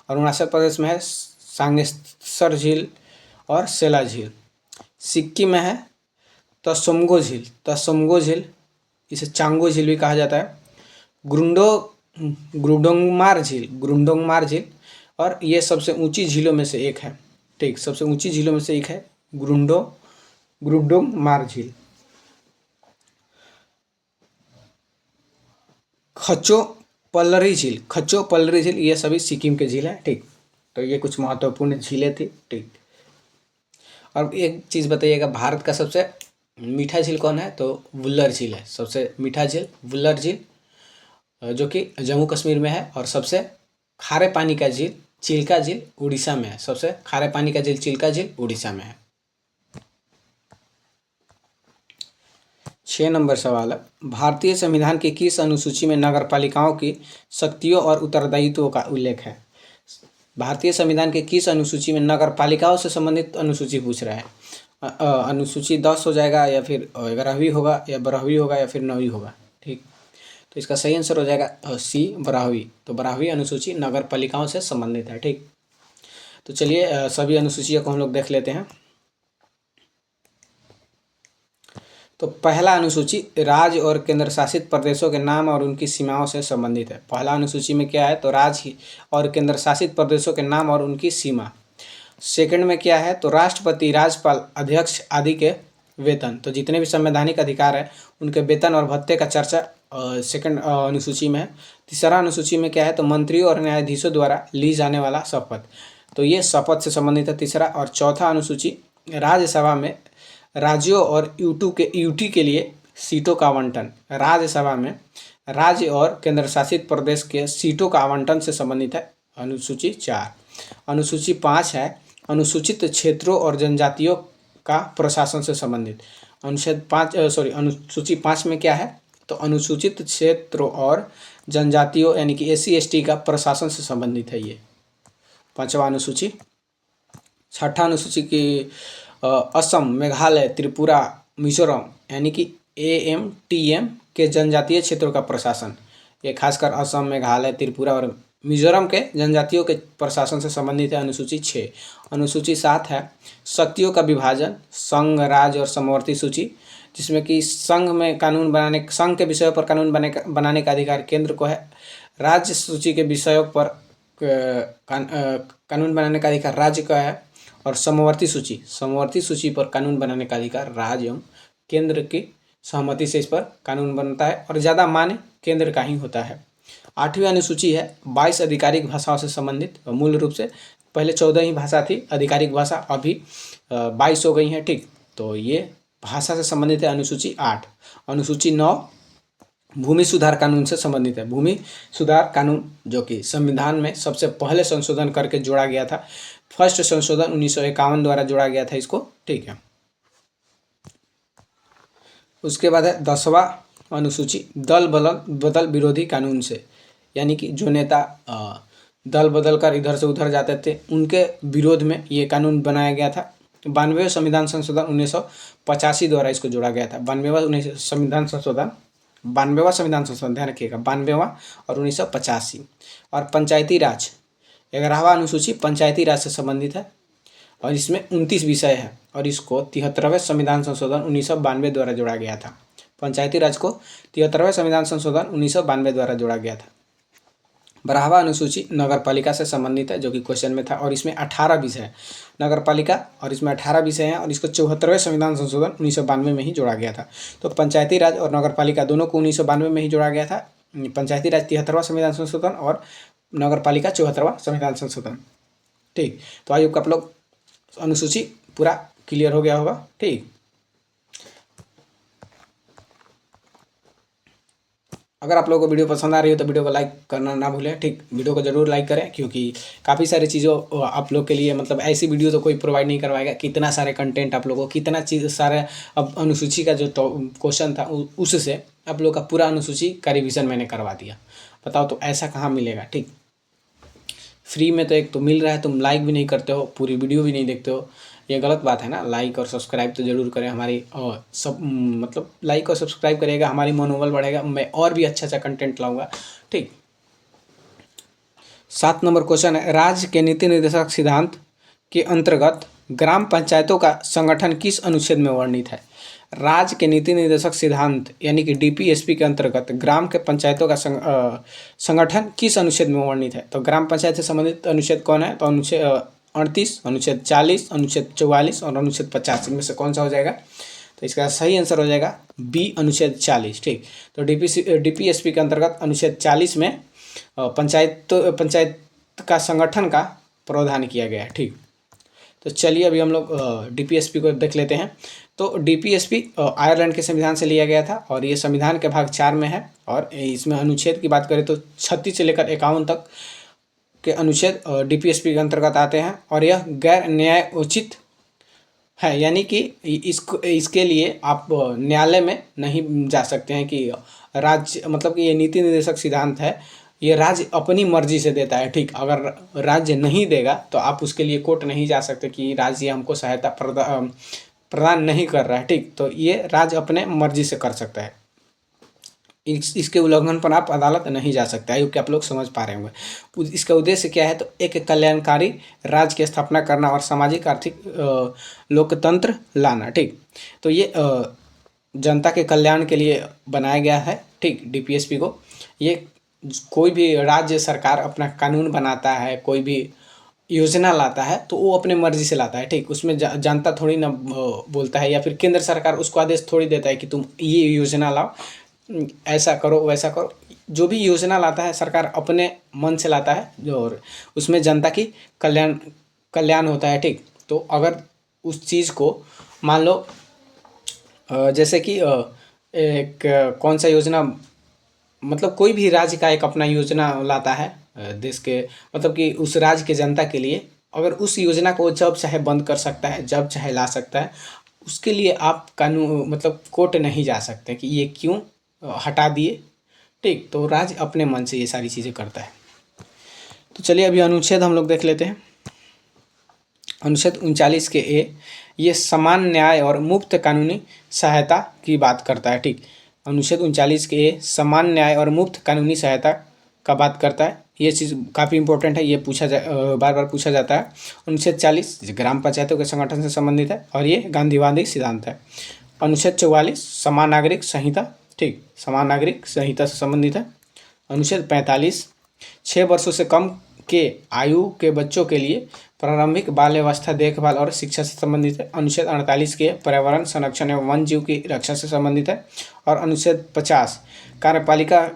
अरुणाचल प्रदेश में है, सांगेत्सर झील और सेला झील। सिक्किम में है तसोमगो झील, तसोमगो झील, इसे चांगो झील भी कहा जाता है। ग्रुडोंगमार झील, ग्रुडोंगमार झील, और ये सबसे ऊंची झीलों में से एक है। ठीक, सबसे ऊंची झीलों में से एक है ग्रुडोंगमार झील। खचो पल्लरी झील, खचो पल्लरी झील, ये सभी सिक्किम के झील हैं। ठीक, तो ये कुछ महत्वपूर्ण झीलें थी। ठीक, और एक चीज़ बताइएगा, भारत का सबसे मीठा झील कौन है? तो वुल्लर झील है सबसे मीठा झील, वुल्लर झील, जो कि जम्मू कश्मीर में है। और सबसे खारे पानी का झील चिल्का झील उड़ीसा में है। सबसे खारे पानी का झील चिल्का झील उड़ीसा में है। 6 नंबर सवाल है, भारतीय संविधान की किस अनुसूची में नगरपालिकाओं की शक्तियों और उत्तरदायित्वों का उल्लेख है? भारतीय संविधान के किस अनुसूची में नगरपालिकाओं से संबंधित अनुसूची पूछ रहा है? अनुसूची 10 हो जाएगा या फिर 11वीं होगा या 12वीं होगा या फिर 9वीं होगा। ठीक, तो इसका सही आंसर हो जाएगा सी 12वीं। तो 12वीं अनुसूची नगरपालिकाओं से संबंधित है। ठीक, तो चलिए सभी अनुसूचियों को हम लोग देख लेते हैं। तो पहला अनुसूची राज्य और केंद्र शासित प्रदेशों के नाम और उनकी सीमाओं से संबंधित है। पहला अनुसूची में क्या है? तो राज्य और केंद्र शासित प्रदेशों के नाम और उनकी सीमा। सेकंड में क्या है? तो राष्ट्रपति, राज्यपाल, अध्यक्ष आदि के वेतन। तो जितने भी संवैधानिक अधिकार है उनके वेतन और भत्ते का चर्चा सेकंड अनुसूची में है। तीसरा अनुसूची में क्या है? तो मंत्रियों और न्यायाधीशों द्वारा ली जाने वाला शपथ। तो ये शपथ से संबंधित है तीसरा। और चौथा अनुसूची राज्यसभा में राज्यों और यूटी के लिए सीटों का आवंटन। राज्यसभा में राज्य और केंद्र शासित प्रदेश के सीटों का आवंटन से संबंधित है अनुसूची 4। अनुसूची 5 है अनुसूचित क्षेत्रों और जनजातियों का प्रशासन से संबंधित। अनुसूची 5 में क्या है? तो अनुसूचित क्षेत्रों और जनजातियों यानी कि SC/ST का प्रशासन से संबंधित है ये 5वां अनुसूची। 6ठा अनुसूची की असम, मेघालय, त्रिपुरा, मिजोरम यानी कि AMTM के जनजातीय क्षेत्रों का प्रशासन। ये खासकर असम, मेघालय, त्रिपुरा और मिजोरम के जनजातियों के प्रशासन से संबंधित है अनुसूची 6। अनुसूची 7 है शक्तियों का विभाजन, संघ, राज्य और समवर्ती सूची। जिसमें कि संघ के विषयों पर कानून बनाने का अधिकार केंद्र को है। राज्य सूची के विषयों पर कानून बनाने का अधिकार राज्य का है। और समवर्ती सूची पर कानून बनाने का अधिकार राज्य एवं केंद्र की सहमति से इस पर कानून बनता है और ज़्यादा मान्य केंद्र का ही होता है। 8वीं अनुसूची है 22 आधिकारिक भाषाओं से संबंधित। मूल रूप से पहले 14 ही भाषा थी आधिकारिक भाषा, अभी 22 हो गई हैं। ठीक, तो ये भाषा से संबंधित है अनुसूची 8। अनुसूची 9 भूमि सुधार कानून से संबंधित है। भूमि सुधार कानून जो कि संविधान में सबसे पहले संशोधन करके जोड़ा गया था। फर्स्ट संशोधन 1951 द्वारा जोड़ा गया था इसको। ठीक है, उसके बाद है 10वां अनुसूची दल बदल विरोधी कानून से, यानी कि जो नेता दल बदल कर इधर से उधर जाते थे उनके विरोध में ये कानून बनाया गया था। 92वें संविधान संशोधन 1985 द्वारा इसको जोड़ा गया था। 92वां संविधान संशोधन ध्यान रखिएगा, 92वां और 1985। और पंचायती राज 11वां अनुसूची पंचायती राज से संबंधित है और इसमें 29 विषय है और इसको 73वें संविधान संशोधन 1992 द्वारा जोड़ा गया था। पंचायती राज को 73वें संविधान संशोधन 1992 द्वारा जोड़ा गया था। 12वां अनुसूची नगर पालिका से संबंधित है जो कि क्वेश्चन में था और इसमें 18 विषय है नगर पालिका और इसमें 18 विषय हैं और इसको 74वें संविधान संशोधन 1992 में ही जोड़ा गया था। तो पंचायती राज और नगर पालिका दोनों को 1992 में ही जोड़ा गया था। पंचायती राज 73वां संविधान संशोधन और नगर पालिका 74वां संविधान संशोधन। ठीक, तो आई होप आप लोग अनुसूची पूरा क्लियर हो गया होगा। ठीक, अगर आप लोगों को वीडियो पसंद आ रही हो तो वीडियो को लाइक करना ना भूलें। ठीक, वीडियो को जरूर लाइक करें क्योंकि काफ़ी सारी चीज़ों आप लोग के लिए मतलब ऐसी वीडियो तो कोई प्रोवाइड नहीं करवाएगा। कितना सारे कंटेंट आप लोगों को कितना चीज़ सारे अब अनुसूची का जो क्वेश्चन था उससे आप लोग का पूरा अनुसूची का रिविज़न मैंने करवा दिया। बताओ तो ऐसा कहाँ मिलेगा। ठीक, फ्री में तो एक तो मिल रहा है, तुम लाइक भी नहीं करते हो, पूरी वीडियो भी नहीं देखते हो, ये गलत बात है ना। लाइक और सब्सक्राइब तो जरूर करें हमारी सब मतलब लाइक और सब्सक्राइब करिएगा, हमारी मनोबल बढ़ेगा, मैं और भी अच्छा कंटेंट लाऊंगा। ठीक, 7 नंबर क्वेश्चन है राज्य के नीति निर्देशक सिद्धांत के अंतर्गत ग्राम पंचायतों का संगठन किस अनुच्छेद में वर्णित है। राज्य के नीति निर्देशक सिद्धांत यानी कि DPSP के अंतर्गत ग्राम के पंचायतों का संगठन किस अनुच्छेद में वर्णित है। तो ग्राम पंचायत से संबंधित अनुच्छेद कौन है। तो अनुच्छेद 38, अनुच्छेद 40, अनुच्छेद 44 और अनुच्छेद 50 इनमें से कौन सा हो जाएगा। तो इसका सही आंसर हो जाएगा B अनुच्छेद 40। ठीक, तो DPSP के अंतर्गत अनुच्छेद 40 में पंचायत का संगठन का प्रावधान किया गया है। ठीक, तो चलिए अभी हम लोग DPSP को देख लेते हैं। तो DPSP आयरलैंड के संविधान से लिया गया था और ये संविधान के भाग 4 में है और इसमें अनुच्छेद की बात करें तो 36 से लेकर 51 तक के अनुच्छेद DPSP के अंतर्गत आते हैं और यह गैर न्याय उचित है, यानी कि इसके लिए आप न्यायालय में नहीं जा सकते हैं कि राज्य मतलब कि ये नीति निर्देशक सिद्धांत है, ये राज्य अपनी मर्जी से देता है। ठीक, अगर राज्य नहीं देगा तो आप उसके लिए कोर्ट नहीं जा सकते कि राज्य हमको सहायता प्रदान नहीं कर रहा है। ठीक, तो ये राज्य अपने मर्जी से कर सकता है, इसके उल्लंघन पर आप अदालत नहीं जा सकते। आयोग के आप लोग समझ पा रहे होंगे। इसका उद्देश्य क्या है। तो एक कल्याणकारी राज्य की स्थापना करना और सामाजिक आर्थिक लोकतंत्र लाना। ठीक, तो ये जनता के कल्याण के लिए बनाया गया है। ठीक, DPSP को ये कोई भी राज्य सरकार अपना कानून बनाता है, कोई भी योजना लाता है तो वो अपने मर्जी से लाता है। ठीक, उसमें जनता थोड़ी ना बोलता है या फिर केंद्र सरकार उसको आदेश थोड़ी देता है कि तुम ये योजना लाओ, ऐसा करो वैसा करो। जो भी योजना लाता है सरकार अपने मन से लाता है और उसमें जनता की कल्याण होता है। ठीक, तो अगर उस चीज़ को मान लो जैसे कि एक कौन सा योजना मतलब कोई भी राज्य का एक अपना योजना लाता है देश के मतलब कि उस राज्य के जनता के लिए, अगर उस योजना को जब चाहे बंद कर सकता है, जब चाहे ला सकता है, उसके लिए आप कानून मतलब कोर्ट नहीं जा सकते कि ये क्यों हटा दिए। ठीक, तो राज्य अपने मन से ये सारी चीज़ें करता है। तो चलिए अभी अनुच्छेद हम लोग देख लेते हैं। अनुच्छेद 39 के ए ये समान न्याय और मुफ्त कानूनी सहायता की बात करता है। ठीक, अनुच्छेद 39 के ए समान न्याय और मुफ्त कानूनी सहायता का बात करता है। ये चीज़ काफ़ी इंपॉर्टेंट है, ये बार बार पूछा जाता है। अनुच्छेद 40 ग्राम पंचायतों के संगठन से संबंधित है और ये गांधीवादी सिद्धांत है। अनुच्छेद 44 समान नागरिक संहिता, ठीक, समान नागरिक संहिता से संबंधित है। अनुच्छेद 45 6 वर्षों से कम के आयु के बच्चों के लिए प्रारंभिक बाल्यावस्था देखभाल और शिक्षा से संबंधित है। अनुच्छेद 48 के पर्यावरण संरक्षण एवं वन जीव की रक्षा से संबंधित है। और अनुच्छेद 50 कार्यपालिका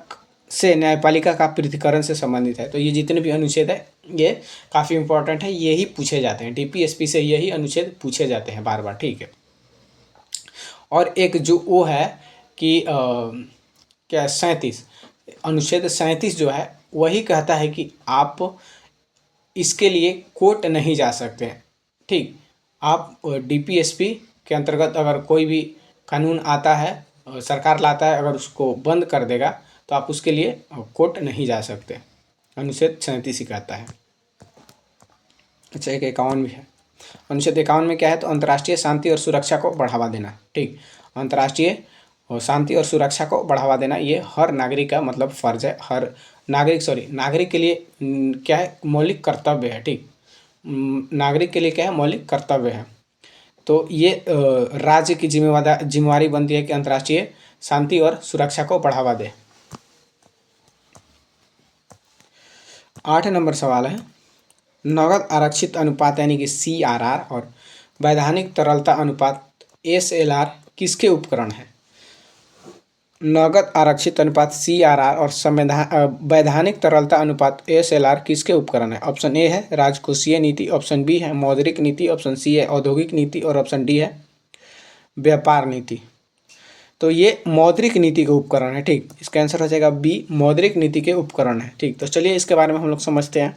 से न्यायपालिका का पृथक्करण से संबंधित है। तो ये जितने भी अनुच्छेद है ये काफ़ी इंपॉर्टेंट है, यही पूछे जाते हैं डीपीएसपी से, यही अनुच्छेद पूछे जाते हैं बार बार, ठीक है। और एक जो वो है कि क्या 37 अनुच्छेद 37 जो है वही कहता है कि आप इसके लिए कोर्ट नहीं जा सकते हैं, ठीक। आप डीपीएसपी के अंतर्गत अगर कोई भी कानून आता है, सरकार लाता है, अगर उसको बंद कर देगा तो आप उसके लिए कोर्ट नहीं जा सकते, अनुच्छेद 37 ही कहता है। अच्छा, एक 51 भी है। अनुच्छेद 51 में क्या है, तो अंतर्राष्ट्रीय शांति और सुरक्षा को बढ़ावा देना, ठीक। अंतर्राष्ट्रीय शांति और सुरक्षा को बढ़ावा देना ये हर नागरिक का मतलब फ़र्ज है, हर नागरिक के लिए क्या है, मौलिक कर्तव्य है, ठीक। नागरिक के लिए क्या है, मौलिक कर्तव्य है। तो ये राज्य की जिम्मेवारी बनती है कि अंतर्राष्ट्रीय शांति और सुरक्षा को बढ़ावा दे। 8 नंबर सवाल है, नगद आरक्षित अनुपात यानी कि CRR और वैधानिक तरलता अनुपात SLR किसके उपकरण है। नगद आरक्षित अनुपात CRR और वैधानिक तरलता अनुपात SLR किसके उपकरण है। ऑप्शन ए है राजकोषीय नीति, ऑप्शन बी है मौद्रिक नीति, ऑप्शन सी है औद्योगिक नीति और ऑप्शन डी है व्यापार नीति। तो ये मौद्रिक नीति के उपकरण है, ठीक। इसका आंसर हो जाएगा बी, मौद्रिक नीति के उपकरण है, ठीक। तो चलिए इसके बारे में हम लोग समझते हैं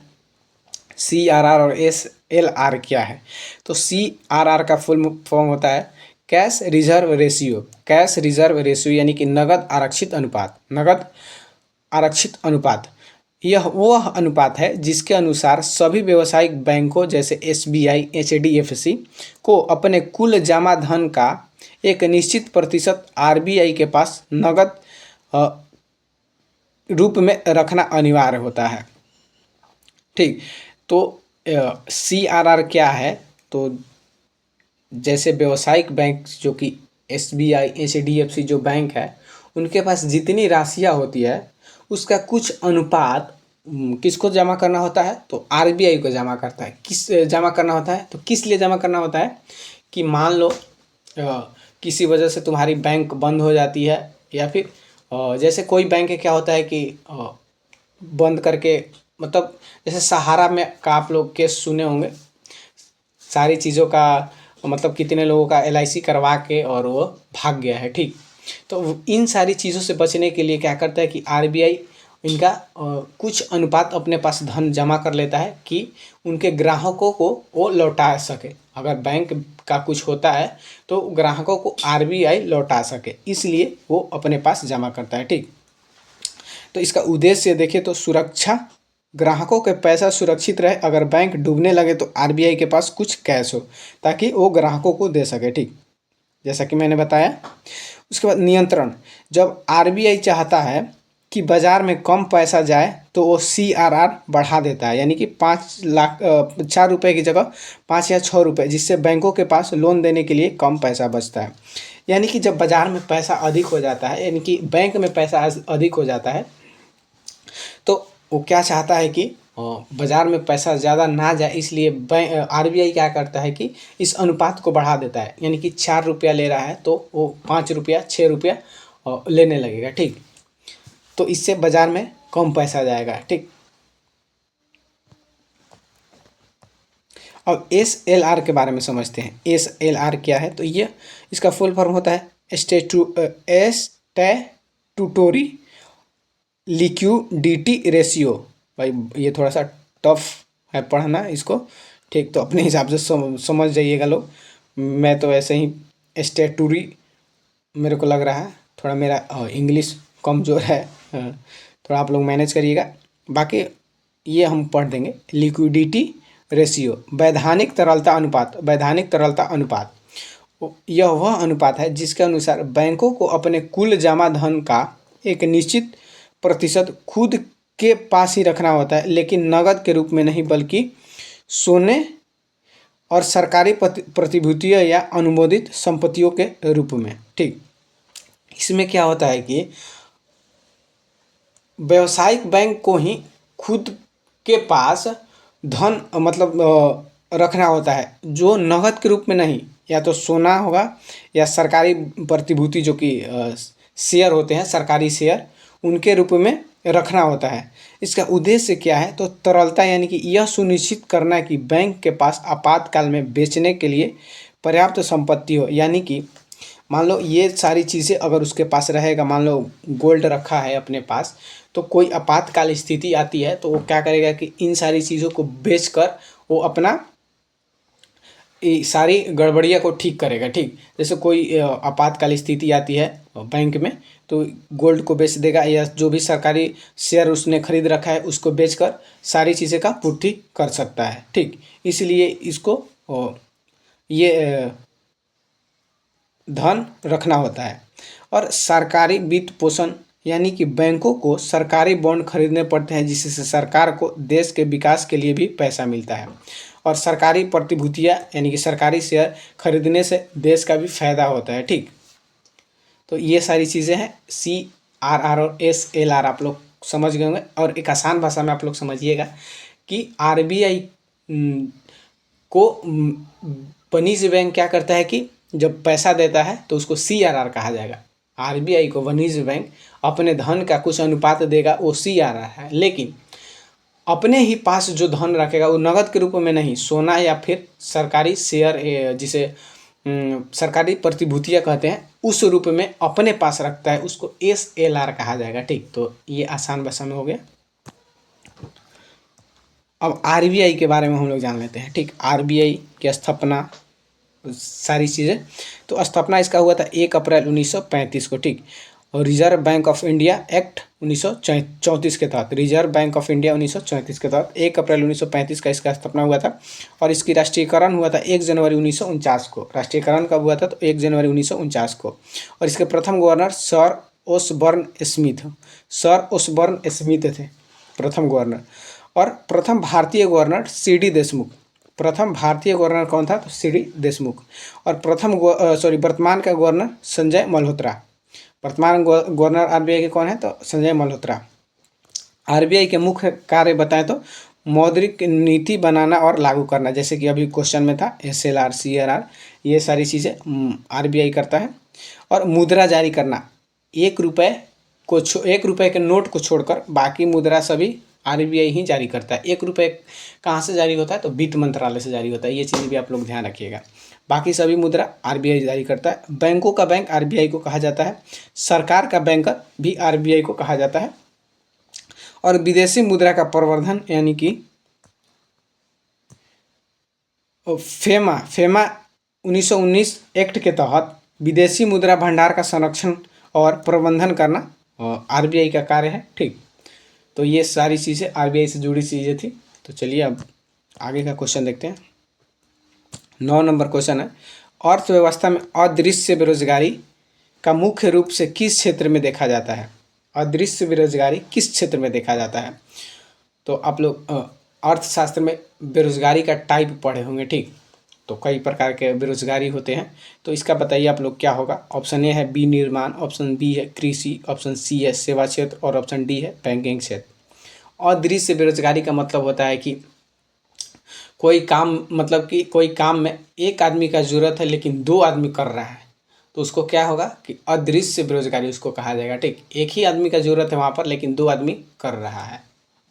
CRR और SLR क्या है। तो CRR का फुल फॉर्म होता है cash reserve ratio. Cash reserve ratio यानी कि नगद आरक्षित अनुपात। नगद आरक्षित अनुपात यह वह अनुपात है जिसके अनुसार सभी व्यावसायिक बैंकों जैसे SBI, HDFC को अपने कुल जमा धन का एक निश्चित प्रतिशत RBI के पास नगद रूप में रखना अनिवार्य होता है, ठीक। तो CRR क्या है, तो जैसे व्यावसायिक बैंक जो कि SBI, HDFC जो बैंक है उनके पास जितनी राशियाँ होती है उसका कुछ अनुपात किसको जमा करना होता है, तो RBI को जमा करता है। जमा करना होता है, तो किस लिए जमा करना होता है कि मान लो किसी वजह से तुम्हारी बैंक बंद हो जाती है, या फिर जैसे कोई बैंक क्या होता है कि बंद करके, मतलब जैसे सहारा में का आप लोग केस सुने होंगे, सारी चीज़ों का मतलब कितने लोगों का LIC करवा के और वो भाग गया है, ठीक। तो इन सारी चीज़ों से बचने के लिए क्या करता है कि RBI इनका कुछ अनुपात अपने पास धन जमा कर लेता है कि उनके ग्राहकों को वो लौटा सके। अगर बैंक का कुछ होता है तो ग्राहकों को RBI लौटा सके, इसलिए वो अपने पास जमा करता है, ठीक। तो इसका उद्देश्य देखें तो सुरक्षा, ग्राहकों के पैसा सुरक्षित रहे, अगर बैंक डूबने लगे तो RBI के पास कुछ कैश हो ताकि वो ग्राहकों को दे सके, ठीक, जैसा कि मैंने बताया। उसके बाद नियंत्रण, जब RBI चाहता है कि बाज़ार में कम पैसा जाए तो वो CRR बढ़ा देता है, यानी कि 4 रुपये की जगह 5 या 6 रुपये, जिससे बैंकों के पास लोन देने के लिए कम पैसा बचता है। यानी कि जब बाज़ार में पैसा अधिक हो जाता है, यानी कि बैंक में पैसा अधिक हो जाता है, तो वो क्या चाहता है कि बाज़ार में पैसा ज़्यादा ना जाए, इसलिए RBI क्या करता है कि इस अनुपात को बढ़ा देता है। यानी कि 4 रुपया ले रहा है तो वो 5 रुपया 6 रुपया लेने लगेगा, ठीक। तो इससे बाज़ार में कम पैसा जाएगा, ठीक। अब SLR के बारे में समझते हैं। SLR क्या है, तो ये इसका फुल फॉर्म होता है स्टैट्यूटोरी लिक्विडिटी रेशियो। भाई ये थोड़ा सा टफ है पढ़ना इसको, ठीक। तो अपने हिसाब से समझ जाइएगा लोग। मैं तो ऐसे ही स्टैट्यूटरी मेरे को लग रहा है, थोड़ा मेरा इंग्लिश कमज़ोर है, थोड़ा आप लोग मैनेज करिएगा, बाकी ये हम पढ़ देंगे। लिक्विडिटी रेशियो, वैधानिक तरलता अनुपात। वैधानिक तरलता अनुपात यह वह अनुपात है जिसके अनुसार बैंकों को अपने कुल जमा धन का एक निश्चित प्रतिशत खुद के पास ही रखना होता है, लेकिन नगद के रूप में नहीं बल्कि सोने और सरकारी प्रतिभूतियों या अनुमोदित संपत्तियों के रूप में। ठीक, इसमें क्या होता है कि व्यावसायिक बैंक को ही खुद के पास धन रखना होता है, जो नगद के रूप में नहीं, या तो सोना होगा या सरकारी प्रतिभूति जो कि शेयर होते हैं, सरकारी शेयर, उनके रूप में रखना होता है। इसका उद्देश्य क्या है? तो तरलता, यानी कि यह सुनिश्चित करना कि बैंक के पास आपातकाल में बेचने के लिए पर्याप्त संपत्ति हो। यानी कि मान लो ये सारी चीज़ें अगर उसके पास रहेगा, मान लो गोल्ड रखा है अपने पास, तो कोई आपातकाल स्थिति आती है तो वो क्या करेगा कि इन सारी चीज़ों को बेचकर वो अपना सारी गड़बड़ियाँ को ठीक करेगा। ठीक, जैसे कोई आपातकाल स्थिति आती है बैंक में, तो गोल्ड को बेच देगा, या जो भी सरकारी शेयर उसने खरीद रखा है उसको बेचकर सारी चीज़ें का पूर्ति कर सकता है। ठीक, इसलिए इसको ये धन रखना होता है। और सरकारी वित्त पोषण, यानी कि बैंकों को सरकारी बॉन्ड खरीदने पड़ते हैं, जिससे सरकार को देश के विकास के लिए भी पैसा मिलता है। और सरकारी प्रतिभूतियाँ, यानी कि सरकारी शेयर खरीदने से देश का भी फायदा होता है। ठीक, तो ये सारी चीज़ें हैं। CRR और SLR आप लोग समझ गए होंगे। और एक आसान भाषा में आप लोग समझिएगा कि RBI को वाणिज्य बैंक क्या करता है कि जब पैसा देता है तो उसको CRR कहा जाएगा। RBI को वाणिज्य बैंक अपने धन का कुछ अनुपात देगा, वो CRR है। लेकिन अपने ही पास जो धन रखेगा वो नगद के रूप में नहीं, सोना या फिर सरकारी शेयर, जिसे सरकारी प्रतिभूतियाँ कहते हैं, उस रूप में अपने पास रखता है, उसको SLR कहा जाएगा। ठीक, तो ये आसान भाषा में हो गया। अब RBI के बारे में हम लोग जान लेते हैं। ठीक, RBI की स्थापना, सारी चीज़ें। तो स्थापना इसका हुआ था 1 अप्रैल 1935 को। ठीक, और reserve bank of India act 1934 के तहत, रिजर्व बैंक ऑफ इंडिया 1934 के तहत 1 अप्रैल 1935 का इसका स्थापना हुआ था। और इसकी राष्ट्रीयकरण हुआ था 1 जनवरी 1949 को। राष्ट्रीयकरण कब हुआ था? तो 1 जनवरी 1949 को। और इसके प्रथम गवर्नर सर ओसबर्न स्मिथ थे, प्रथम गवर्नर। और प्रथम भारतीय गवर्नर CD देशमुख। प्रथम भारतीय गवर्नर कौन था? तो CD देशमुख। और वर्तमान का गवर्नर संजय मल्होत्रा। वर्तमान गवर्नर RBI के कौन है? तो संजय मल्होत्रा। RBI के मुख्य कार्य बताएं तो मौद्रिक नीति बनाना और लागू करना, जैसे कि अभी क्वेश्चन में था SLR CRR, ये सारी चीज़ें RBI करता है। और मुद्रा जारी करना, 1 रुपये के नोट को छोड़कर बाकी मुद्रा सभी RBI ही जारी करता है। 1 रुपये कहाँ से जारी होता है? तो वित्त मंत्रालय से जारी होता है। ये चीज़ भी आप लोग ध्यान रखिएगा। बाकी सभी मुद्रा RBI जारी करता है। बैंकों का बैंक RBI को कहा जाता है। सरकार का बैंकर भी RBI को कहा जाता है। और विदेशी मुद्रा का प्रवर्धन, यानी कि फेमा 1919 एक्ट के तहत विदेशी मुद्रा भंडार का संरक्षण और प्रबंधन करना RBI का कार्य है। ठीक, तो ये सारी चीज़ें RBI से जुड़ी चीज़ें थी। तो चलिए अब आगे का क्वेश्चन देखते हैं। 9 नंबर क्वेश्चन है, अर्थव्यवस्था में अदृश्य बेरोजगारी का मुख्य रूप से किस क्षेत्र में देखा जाता है? अदृश्य बेरोजगारी किस क्षेत्र में देखा जाता है? तो आप लोग अर्थशास्त्र में बेरोजगारी का टाइप पढ़े होंगे। ठीक, तो कई प्रकार के बेरोजगारी होते हैं, तो इसका बताइए आप लोग क्या होगा। ऑप्शन ए है निर्माण, ऑप्शन बी है कृषि, ऑप्शन सी है सेवा क्षेत्र, और ऑप्शन डी है बैंकिंग क्षेत्र। अदृश्य बेरोजगारी का मतलब होता है कि कोई काम में एक आदमी का जरूरत है लेकिन 2 आदमी कर रहा है, तो उसको क्या होगा कि अदृश्य बेरोजगारी उसको कहा जाएगा। ठीक, एक ही आदमी का जरूरत है वहाँ पर, लेकिन 2 आदमी कर रहा है,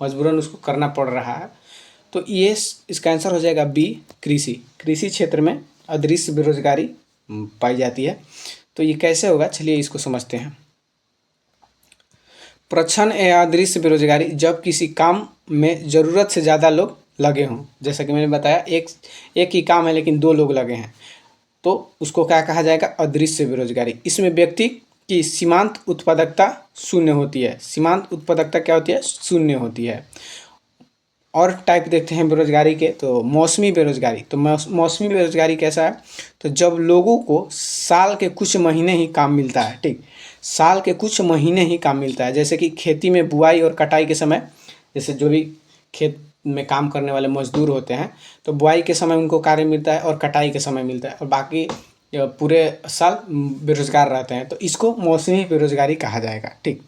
मजबूरन उसको करना पड़ रहा है। तो ये इसका आंसर हो जाएगा बी कृषि। कृषि क्षेत्र में अदृश्य बेरोजगारी पाई जाती है। तो ये कैसे होगा, चलिए इसको समझते हैं। प्रच्छन्न या अदृश्य बेरोजगारी, जब किसी काम में ज़रूरत से ज़्यादा लोग लगे हों, जैसा कि मैंने बताया एक ही काम है लेकिन 2 लोग लगे हैं, तो उसको क्या कहा जाएगा? अदृश्य बेरोजगारी। इसमें व्यक्ति की सीमांत उत्पादकता शून्य होती है। सीमांत उत्पादकता क्या होती है? शून्य होती है। और टाइप देखते हैं बेरोजगारी के, तो मौसमी बेरोजगारी। तो मौसमी बेरोजगारी कैसा है? तो जब लोगों को साल के कुछ महीने ही काम मिलता है। ठीक, साल के कुछ महीने ही काम मिलता है, जैसे कि खेती में बुआई और कटाई के समय, जैसे जो भी में काम करने वाले मजदूर होते हैं, तो बुआई के समय उनको कार्य मिलता है और कटाई के समय मिलता है, और बाकी पूरे साल बेरोजगार रहते हैं, तो इसको मौसमी बेरोजगारी कहा जाएगा। ठीक।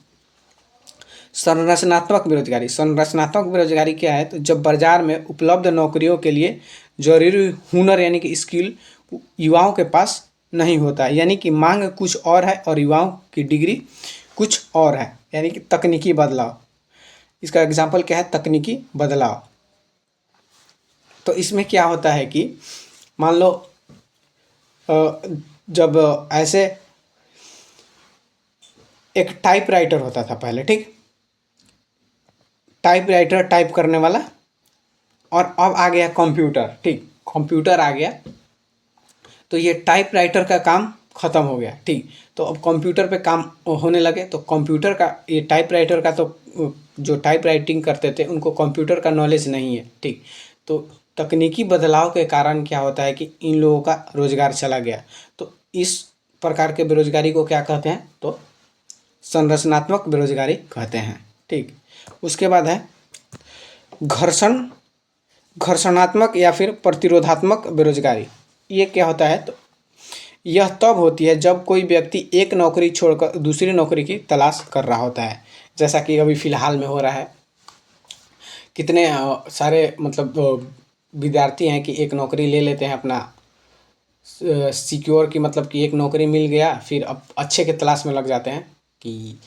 संरचनात्मक बेरोजगारी। संरचनात्मक बेरोजगारी क्या है? तो जब बाजार में उपलब्ध नौकरियों के लिए जरूरी हुनर यानी कि स्किल युवाओं के पास नहीं होता है, यानी कि मांग कुछ और है और युवाओं की डिग्री कुछ और है, यानी कि तकनीकी बदलाव। इसका एग्जाम्पल क्या है? तकनीकी बदलाव। तो इसमें क्या होता है कि मान लो जब ऐसे एक टाइपराइटर होता था पहले, ठीक, टाइपराइटर टाइप करने वाला, और अब आ गया कंप्यूटर। ठीक, कंप्यूटर आ गया, तो ये टाइपराइटर का काम खत्म हो गया। ठीक, तो अब कंप्यूटर पे काम होने लगे, तो कंप्यूटर का ये टाइपराइटर का तो जो टाइप राइटिंग करते थे उनको कंप्यूटर का नॉलेज नहीं है। ठीक, तो तकनीकी बदलाव के कारण क्या होता है कि इन लोगों का रोजगार चला गया। तो इस प्रकार के बेरोजगारी को क्या कहते हैं? तो संरचनात्मक बेरोजगारी कहते हैं। ठीक, उसके बाद है घर्षणात्मक या फिर प्रतिरोधात्मक बेरोजगारी। ये क्या होता है? तो यह तब होती है जब कोई व्यक्ति एक नौकरी छोड़कर दूसरी नौकरी की तलाश कर रहा होता है, जैसा कि अभी फिलहाल में हो रहा है। कितने सारे मतलब विद्यार्थी हैं कि एक नौकरी ले लेते हैं अपना सिक्योर की, मतलब कि एक नौकरी मिल गया, फिर अब अच्छे के तलाश में लग जाते हैं कि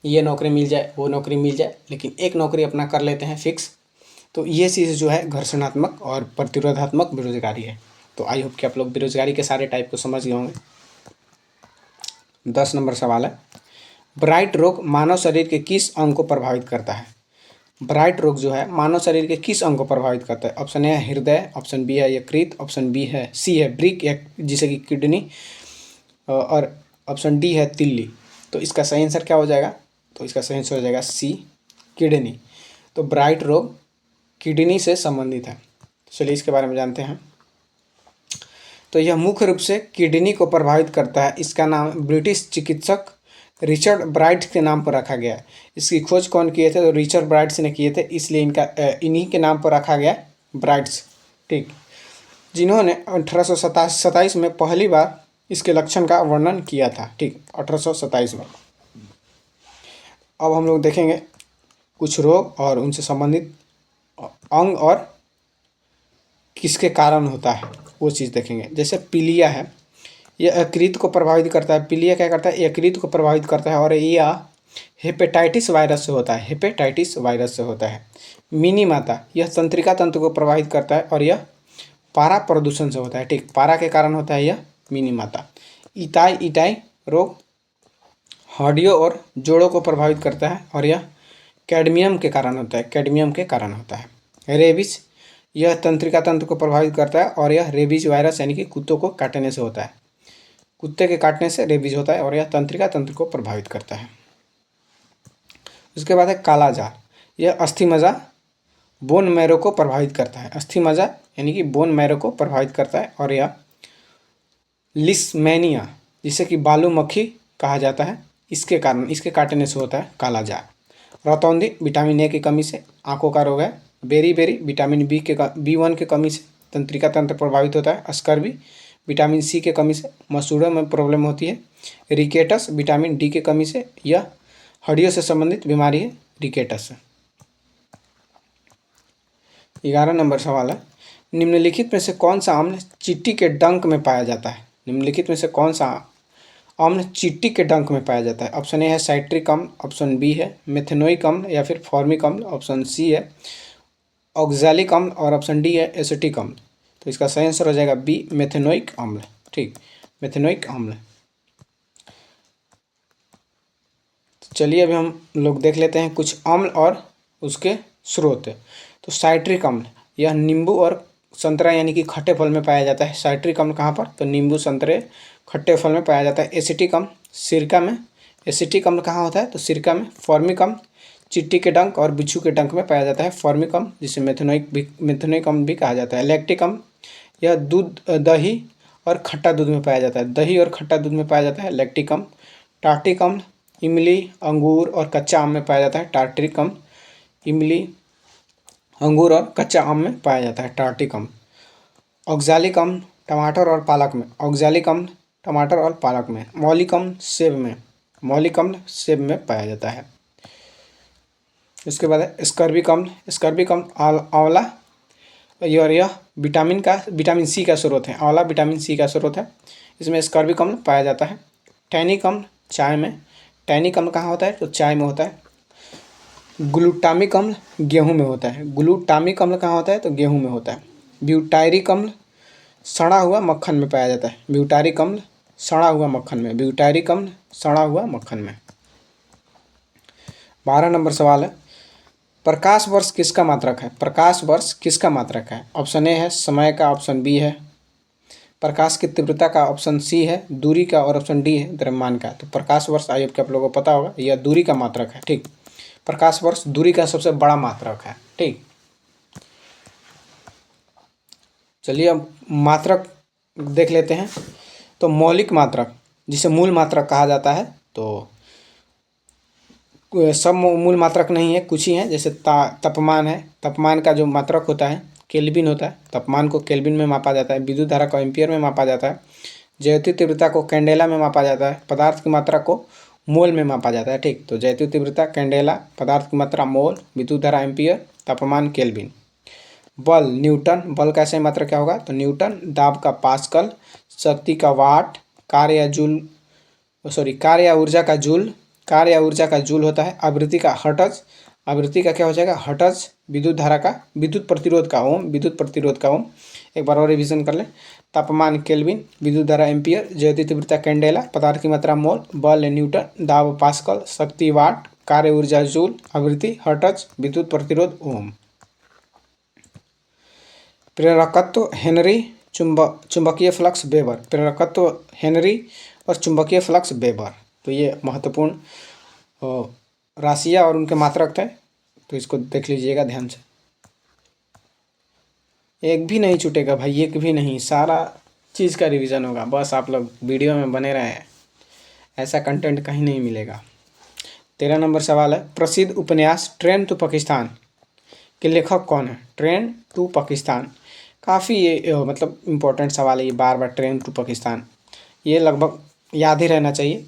ये नौकरी मिल जाए वो नौकरी मिल जाए, लेकिन एक नौकरी अपना कर लेते हैं फिक्स। तो ये चीज़ जो है घर्षणात्मक और प्रतिरोधात्मक बेरोजगारी है। तो आई होप कि आप लोग बेरोजगारी के सारे टाइप को समझ गए होंगे। 10 नंबर सवाल है, ब्राइट रोग मानव शरीर के किस अंग को प्रभावित करता है? ब्राइट रोग जो है मानव शरीर के किस अंग को प्रभावित करता है? ऑप्शन ए है हृदय, ऑप्शन बी है यकृत, ऑप्शन बी है सी है ब्रिक या जिसे कि किडनी, और ऑप्शन डी है तिल्ली। तो इसका सही आंसर क्या हो जाएगा? तो इसका सही आंसर हो जाएगा सी, किडनी। तो ब्राइट रोग किडनी से संबंधित है। चलिए इसके बारे में जानते हैं। तो यह मुख्य रूप से किडनी को प्रभावित करता है। इसका नाम ब्रिटिश चिकित्सक रिचर्ड ब्राइट के नाम पर रखा गया है। इसकी खोज कौन किए थे? तो रिचर्ड ब्राइट्स ने किए थे, इसलिए इन्हीं के नाम पर रखा गया ब्राइट्स। ठीक, जिन्होंने 1827 में पहली बार इसके लक्षण का वर्णन किया था। ठीक, 1827 में। अब हम लोग देखेंगे कुछ रोग और उनसे संबंधित अंग और किसके कारण होता है वो चीज़ देखेंगे। जैसे पीलिया है, यह यकृत को प्रभावित करता है। पीलिया क्या करता है? यकृत को प्रभावित करता है, और यह हेपेटाइटिस वायरस से होता है। हेपेटाइटिस वायरस से होता है। मिनी माता, यह तंत्रिका तंत्र को प्रभावित करता है, और यह पारा प्रदूषण से होता है। ठीक, पारा के कारण होता है यह मिनी माता। इटाई रोग हड्डियों और जोड़ों को प्रभावित करता है, और यह कैडमियम के कारण होता है। कैडमियम के कारण होता है। रेबीज, यह तंत्रिका तंत्र को प्रभावित करता है, और यह रेबीज वायरस यानी कि कुत्तों को काटने से होता है। कुत्ते के काटने से रेबीज होता है, और यह तंत्रिका तंत्र को प्रभावित करता है। उसके बाद है कालाजार, यह अस्थि मज्जा बोन मैरो को प्रभावित करता है। अस्थि मज्जा यानी कि बोन मैरो को प्रभावित करता है, और यह लिस्मेनिया जिसे कि बालू मक्खी कहा जाता है, इसके कारण इसके काटने से होता है कालाजार। रतौंधी, विटामिन ए की कमी से आंखों का रोग है। बेरी विटामिन B1 की कमी से तंत्रिका तंत्र प्रभावित होता है। स्कर्वी, विटामिन सी के कमी से मसूड़ों में प्रॉब्लम होती है। रिकेटस, विटामिन डी की कमी से, यह हड्डियों से संबंधित बीमारी है रिकेटस। 11 नंबर सवाल है, निम्नलिखित में से कौन सा अम्ल चींटी के डंक में पाया जाता है? निम्नलिखित में से कौन सा अम्ल चींटी के डंक में पाया जाता है? ऑप्शन ए है साइट्रिक अम्ल, ऑप्शन बी है मेथनोइक अम्ल या फिर फॉर्मिक अम्ल, ऑप्शन सी है ऑक्सैलिक अम्ल, और ऑप्शन डी है एसिटिक अम्ल। तो इसका सही आंसर हो जाएगा बी, मेथनोइक अम्ल। ठीक, मेथनोइक अम्ल। चलिए अभी हम लोग देख लेते हैं कुछ अम्ल और उसके स्रोत। तो साइट्रिक अम्ल, यह नींबू और संतरा यानी कि खट्टे फल में पाया जाता है। साइट्रिक अम्ल कहाँ पर? तो नींबू संतरे खट्टे फल में पाया जाता है। एसिटिक अम्ल सिरका में। एसिटिक अम्ल कहाँ होता है? तो सिरका में। फॉर्मिक अम्ल चींटी के डंक और बिच्छू के डंक में पाया जाता है। फॉर्मिक अम्ल जिसे मेथनोइक अम्ल भी कहा जाता है। लैक्टिक अम्ल, यह दूध दही और खट्टा दूध में पाया जाता है। दही और खट्टा दूध में पाया जाता है लैक्टिक अम्ल। टार्टिक अम्ल इमली, अंगूर और कच्चा आम में पाया जाता है। टार्ट्रिक अम्ल इमली, अंगूर और कच्चा आम में पाया जाता है। टार्टिक अम्ल। ऑक्ज़ैलिक अम्ल टमाटर और पालक में। ऑक्ज़ैलिक अम्ल टमाटर और पालक में। मौलिक अम्ल सेब में। मौलिक अम्ल सेब में पाया जाता है। इसके बाद है स्कर्बिक अम्ल। स्कर्बिक अम्ल आंवला और यह विटामिन सी का स्रोत है। आंवला विटामिन सी का स्रोत है। इसमें स्कर्बिक अम्ल पाया जाता है। टैनिक अम्ल चाय में। टैनिक अम्ल कहाँ होता है? तो चाय में होता है। ग्लूटामिक अम्ल गेहूं में होता है। ग्लूटामिक अम्ल कहाँ होता है? तो गेहूं में होता है। ब्यूटायरिक अम्ल सड़ा हुआ मक्खन में पाया जाता है। ब्यूटारिक अम्ल सड़ा हुआ मक्खन में। ब्यूटारिक अम्ल सड़ा हुआ मक्खन में। 12 नंबर सवाल है, प्रकाश वर्ष किसका मात्रक है? प्रकाश वर्ष किसका मात्रक है? ऑप्शन ए है समय का, ऑप्शन बी है प्रकाश की तीव्रता का, ऑप्शन सी है दूरी का और ऑप्शन डी है द्रव्यमान का। तो प्रकाश वर्ष आयोग के आप लोगों को पता होगा यह दूरी का मात्रक है। ठीक, प्रकाश वर्ष दूरी का सबसे बड़ा मात्रक है। ठीक, चलिए अब मात्रक देख लेते हैं। तो मौलिक मात्रक जिसे मूल मात्रक कहा जाता है, तो सब मूल मात्रक नहीं है, कुछ ही हैं। जैसे तापमान है, तापमान का जो मात्रक होता है केल्विन होता है। तापमान को केल्विन में मापा जाता है। विद्युत धारा को एम्पियर में मापा जाता है। ज्योति तीव्रता को कैंडेला में मापा जाता है। पदार्थ की मात्रा को मोल में मापा जाता है। ठीक, तो ज्योति तीव्रता कैंडेला, पदार्थ की मात्रा मोल, विद्युत धारा एम्पियर, तापमान केल्विन। बल न्यूटन। बल का सही मात्रा क्या होगा? तो न्यूटन। दाब का पास्कल, शक्ति का वाट, कार्य या जूल, कार्य या ऊर्जा का जूल, कार्य या ऊर्जा का जूल होता है। आवृत्ति का हर्ट्ज, आवृत्ति का क्या हो जाएगा? हर्ट्ज। विद्युत धारा का, विद्युत प्रतिरोध का ओम, विद्युत प्रतिरोध का ओम। एक बार और रिवीजन कर लें। तापमान केल्विन, विद्युत धारा एम्पियर, ज्योति तीव्रता कैंडेला, पदार्थ की मात्रा मोल, बल न्यूटन, दाब पास्कल, शक्ति वाट, कार्य ऊर्जा जूल, आवृत्ति हर्ट्ज, विद्युत प्रतिरोध ओम। प्रेरकत्व हेनरी, चुंबकीय फ्लक्स वेबर। प्रेरकत्व हेनरी और चुंबकीय फ्लक्स वेबर। तो ये महत्वपूर्ण राशियाँ और उनके मात्रक थे, तो इसको देख लीजिएगा ध्यान से। एक भी नहीं छूटेगा भाई, एक भी नहीं, सारा चीज़ का रिवीजन होगा। बस आप लोग वीडियो में बने रहें, ऐसा कंटेंट कहीं नहीं मिलेगा। 13 नंबर सवाल है, प्रसिद्ध उपन्यास ट्रेन टू पाकिस्तान के लेखक कौन है? ट्रेन टू पाकिस्तान, काफ़ी ये मतलब इम्पोर्टेंट सवाल है ये। बार बार ट्रेन टू पाकिस्तान, ये लगभग याद ही रहना चाहिए।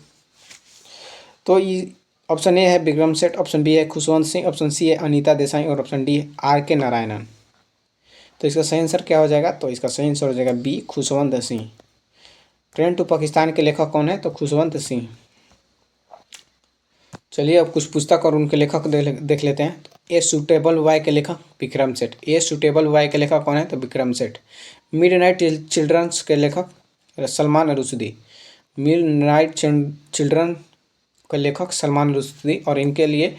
तो ये ऑप्शन ए है विक्रम सेठ, ऑप्शन बी है खुशवंत सिंह, ऑप्शन सी है अनीता देसाई और ऑप्शन डी है R.K. नारायणन। तो इसका सही आंसर क्या हो जाएगा? तो इसका सही आंसर हो जाएगा B, Khushwant Singh. Train to Pakistan के लेखक कौन है? तो खुशवंत सिंह। चलिए अब कुछ पुस्तक और उनके लेखक देख लेते हैं। ए सूटेबल वाई के लेखक Vikram Seth. A suitable Y के लेखक कौन है? तो विक्रम सेठ। मिडनाइट चिल्ड्रंस के लेखक सलमान रुश्दी। मिडनाइट चिल्ड्रन के लेखक सलमान रुश्दी। और इनके लिए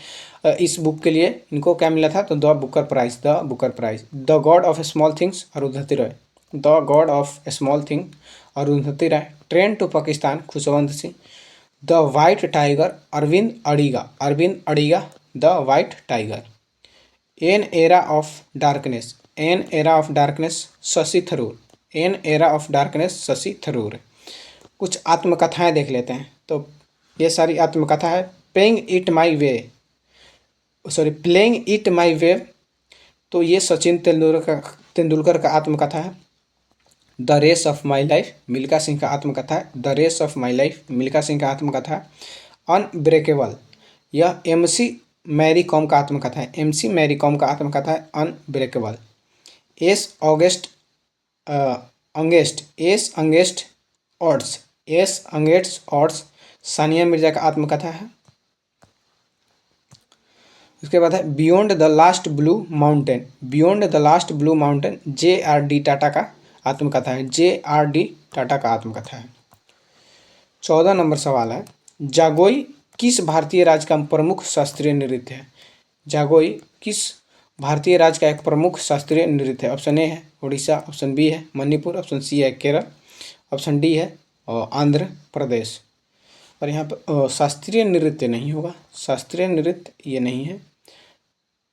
इस बुक के लिए इनको क्या मिला था? तो the Booker prize. The Booker prize. The god of small things Arundhati Roy. The god of small thing Arundhati Roy. Train to Pakistan Khushwant Singh. The white tiger Aravind Adiga. Aravind Adiga. The white tiger. An era of darkness. An era of darkness Shashi Tharoor. An era of darkness Shashi Tharoor. कुछ आत्मकथाएं देख लेते हैं। तो ये सारी आत्मकथा है। प्लेइंग इट माई वे, तो ये सचिन तेंदुलकर का आत्मकथा है। The race of my life Milkha Singh का आत्मकथा है। The race of my life Milkha Singh का आत्मकथा है। अनब्रेकेबल, यह MC मैरी कॉम का आत्मकथा है। MC मैरी कॉम का आत्मकथा है unbreakable. S against odds Sania Mirza का आत्मकथा है। उसके बाद है beyond the last blue mountain. Beyond the last blue mountain JRD Tata का आत्मकथा है। JRD टाटा का आत्मकथा है। 14 नंबर सवाल है, जागोई किस भारतीय राज्य का प्रमुख शास्त्रीय नृत्य है? जागोई किस भारतीय राज्य का एक प्रमुख शास्त्रीय नृत्य है? ऑप्शन ए है उड़ीसा, ऑप्शन बी है मणिपुर, ऑप्शन सी है केरल, ऑप्शन डी है आंध्र प्रदेश। और यहाँ पर शास्त्रीय नृत्य नहीं होगा, शास्त्रीय नृत्य ये नहीं है,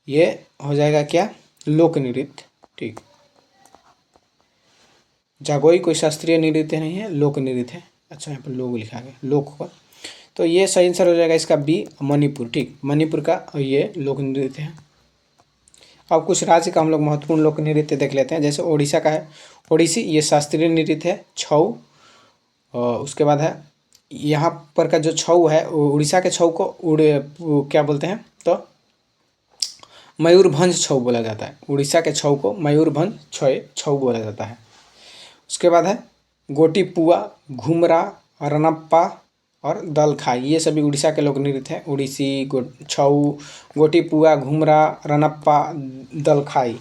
ये हो जाएगा क्या? लोक नृत्य। ठीक, जागोई कोई शास्त्रीय नृत्य नहीं है, लोक नृत्य है। अच्छा, यहाँ पर लोक लिखा गया, लोक का, तो ये सही आंसर हो जाएगा इसका बी, मणिपुर। ठीक, मणिपुर का ये लोक नृत्य है। अब कुछ राज्य का हम लोग महत्वपूर्ण लोक नृत्य देख लेते हैं। जैसे ओडिशा का है ओडिसी, ये शास्त्रीय नृत्य है। छऊ, और उसके बाद है यहाँ पर का जो छऊ है, उड़ीसा के छऊ को क्या बोलते हैं, तो मयूरभंज छऊ बोला जाता है। उड़ीसा के छऊ को मयूरभंज छऊ बोला जाता है। उसके बाद है गोटीपुआ, घुमरा, रनप्पा और दलखाई, ये सभी उड़ीसा के लोक नृत्य हैं। उड़ीसी, छऊ, गोटीपुआ, घुमरा, रनप्पा, दलखाई।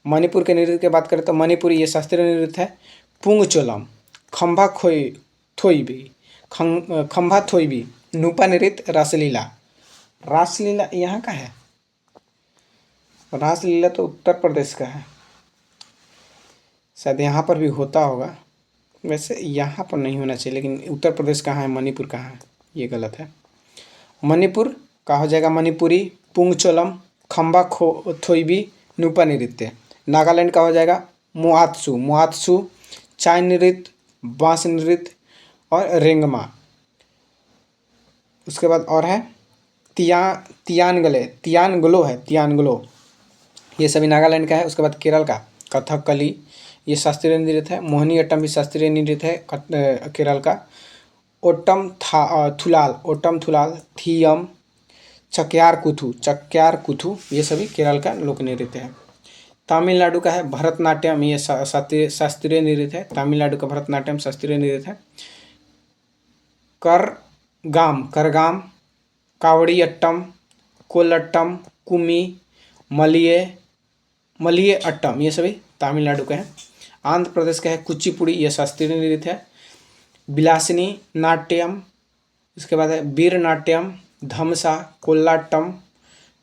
मणिपुर के नृत्य की बात करें तो मणिपुरी ये शास्त्रीय नृत्य है। पुंगचोलम, खम्भा थोईबी, खम्भा थोईबी, नूपा नृत्य, रासलीला। रासलीला यहाँ का है, रासलीला तो उत्तर प्रदेश का है, शायद यहाँ पर भी होता होगा। वैसे यहाँ पर नहीं होना चाहिए, लेकिन उत्तर प्रदेश कहाँ है, मणिपुर कहाँ है, ये गलत है। मणिपुर का हो जाएगा मणिपुरी, पुंगचोलम, खम्बा थोईबी, नूपा नृत्य। नागालैंड का हो जाएगा मुआत्सु, चाय नृत्य, बांस नृत्य और रेंगमा। उसके बाद और है तियानगलो, ये सभी नागालैंड का है। उसके बाद केरल का कथकली, ये शास्त्रीय नृत्य है। मोहिनी अट्टम भी शास्त्रीय नृत्य है केरल का। ओट्टम थुलाल, थियम, चक्यार कुथु, ये सभी केरल का लोक नृत्य है। तमिलनाडु का है भरतनाट्यम, ये शास्त्रीय नृत्य है। तमिलनाडु का भरतनाट्यम शास्त्रीय नृत्य है। करगाम, कावड़ी अट्टम, कोलट्टम, कुमी, मलिये अट्टम, ये सभी तमिलनाडु के हैं। आंध्र प्रदेश का है कुचिपुड़ी, ये शास्त्रीय नृत्य है। बिलासिनी नाट्यम, इसके बाद है वीर नाट्यम, धमसा, कोल्लाट्टम,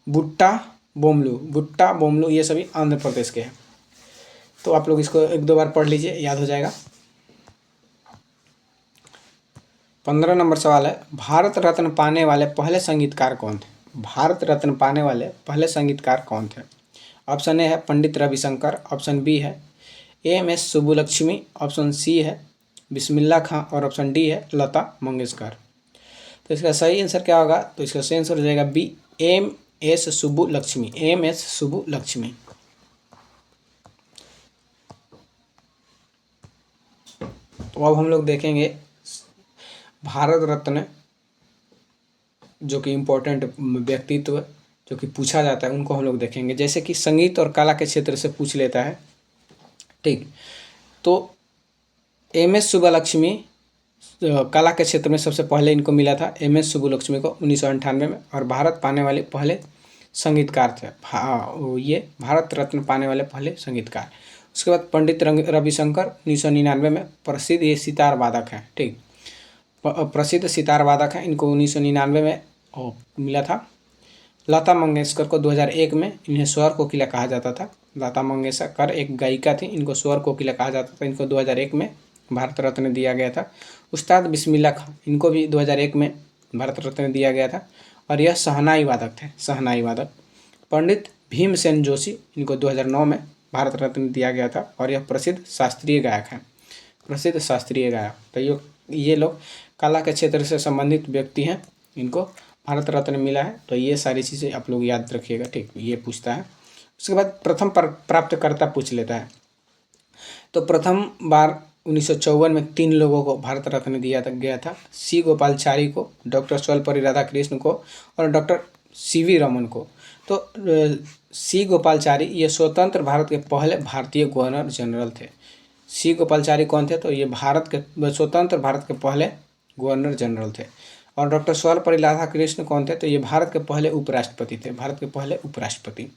बुट्टा बोमलू, ये सभी आंध्र प्रदेश के हैं। तो आप लोग इसको 1-2 बार पढ़ लीजिए, याद हो जाएगा। 15 नंबर सवाल है, भारत रत्न पाने वाले पहले संगीतकार कौन थे? भारत रत्न पाने वाले पहले संगीतकार कौन थे? ऑप्शन ए है पंडित रविशंकर, ऑप्शन बी है एम.एस. सुब्बुलक्ष्मी, ऑप्शन सी है बिस्मिल्लाह खां और ऑप्शन डी है लता मंगेशकर। तो इसका सही आंसर क्या होगा? तो इसका सही आंसर हो जाएगा बी, एम.एस. सुब्बुलक्ष्मी। तो अब हम लोग देखेंगे भारत रत्न जो कि इम्पोर्टेंट व्यक्तित्व जो कि पूछा जाता है, उनको हम लोग देखेंगे। जैसे कि संगीत और कला के क्षेत्र से पूछ लेता है, ठीक। तो एम.एस. सुब्बुलक्ष्मी कला के क्षेत्र में सबसे पहले इनको मिला था, एम.एस. सुब्बुलक्ष्मी को 1998 में, और भारत पाने वाले पहले संगीतकार थे। ये भारत रत्न पाने वाले पहले संगीतकार। उसके बाद पंडित रविशंकर 1999 में, प्रसिद्ध ये सितार वादक हैं, ठीक, प्रसिद्ध सितार वादक हैं। इनको 1999 में मिला था। लता मंगेशकर को 2001 में, इन्हें स्वर कोकिला कहा जाता था। लता मंगेशकर एक गायिका थी, इनको स्वर कोकिला कहा जाता था। इनको 2001 में भारत रत्न दिया गया था। उस्ताद बिस्मिल्लाह खां, इनको भी 2001 में भारत रत्न दिया गया था, और यह शहनाई वादक थे, शहनाई वादक। पंडित भीमसेन जोशी, इनको 2009 में भारत रत्न दिया गया था, और यह प्रसिद्ध शास्त्रीय गायक हैं, प्रसिद्ध शास्त्रीय गायक। तो ये लोग कला के क्षेत्र से संबंधित व्यक्ति हैं, इनको भारत रत्न मिला है। तो ये सारी चीज़ें आप लोग याद रखिएगा, ठीक, ये पूछता है। उसके बाद प्रथम प्राप्तकर्ता पूछ लेता है। तो प्रथम बार 1954 में 3 लोगों को भारत रत्न दिया गया था, सी गोपालाचारी को, डॉक्टर सर्वपल्ली राधाकृष्ण को और डॉक्टर सी.वी. रमन को। तो सी गोपालाचारी ये स्वतंत्र भारत के पहले भारतीय गवर्नर जनरल थे। सी गोपालाचारी कौन थे? तो ये स्वतंत्र भारत के पहले गवर्नर जनरल थे। और डॉक्टर सर्वपल्ली राधाकृष्ण कौन थे? तो ये भारत के पहले उपराष्ट्रपति थे, भारत के पहले उपराष्ट्रपति।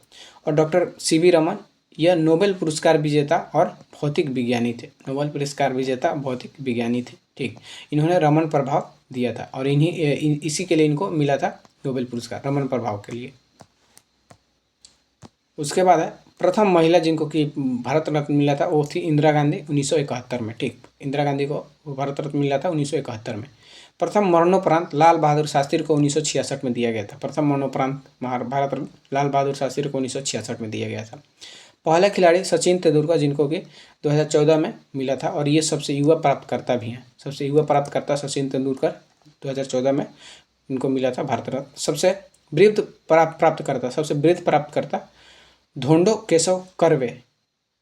और डॉक्टर सी.वी. रमन यह नोबेल पुरस्कार विजेता और भौतिक विज्ञानी थे, नोबेल पुरस्कार विजेता भौतिक विज्ञानी थे, ठीक। इन्होंने रमन प्रभाव दिया था, और इसी के लिए इनको मिला था नोबेल पुरस्कार, रमन प्रभाव के लिए। उसके बाद है प्रथम महिला जिनको कि भारत रत्न मिला था, वो थी इंदिरा गांधी 1971 में, ठीक। इंदिरा गांधी को भारत रत्न मिला था 1971 में। प्रथम मरणोपरांत लाल बहादुर शास्त्री को 1966 में दिया गया था। प्रथम मरणोपरांत भारत रत्न लाल बहादुर शास्त्री को 1966 में दिया गया था। पहला खिलाड़ी सचिन तेंदुलकर, जिनको कि 2014 में मिला था, और ये सबसे युवा प्राप्तकर्ता भी हैं। सबसे युवा प्राप्तकर्ता सचिन तेंदुलकर 2014 में इनको मिला था भारत रत्न। सबसे वृद्ध प्राप्तकर्ता धोंडो केशव कर्वे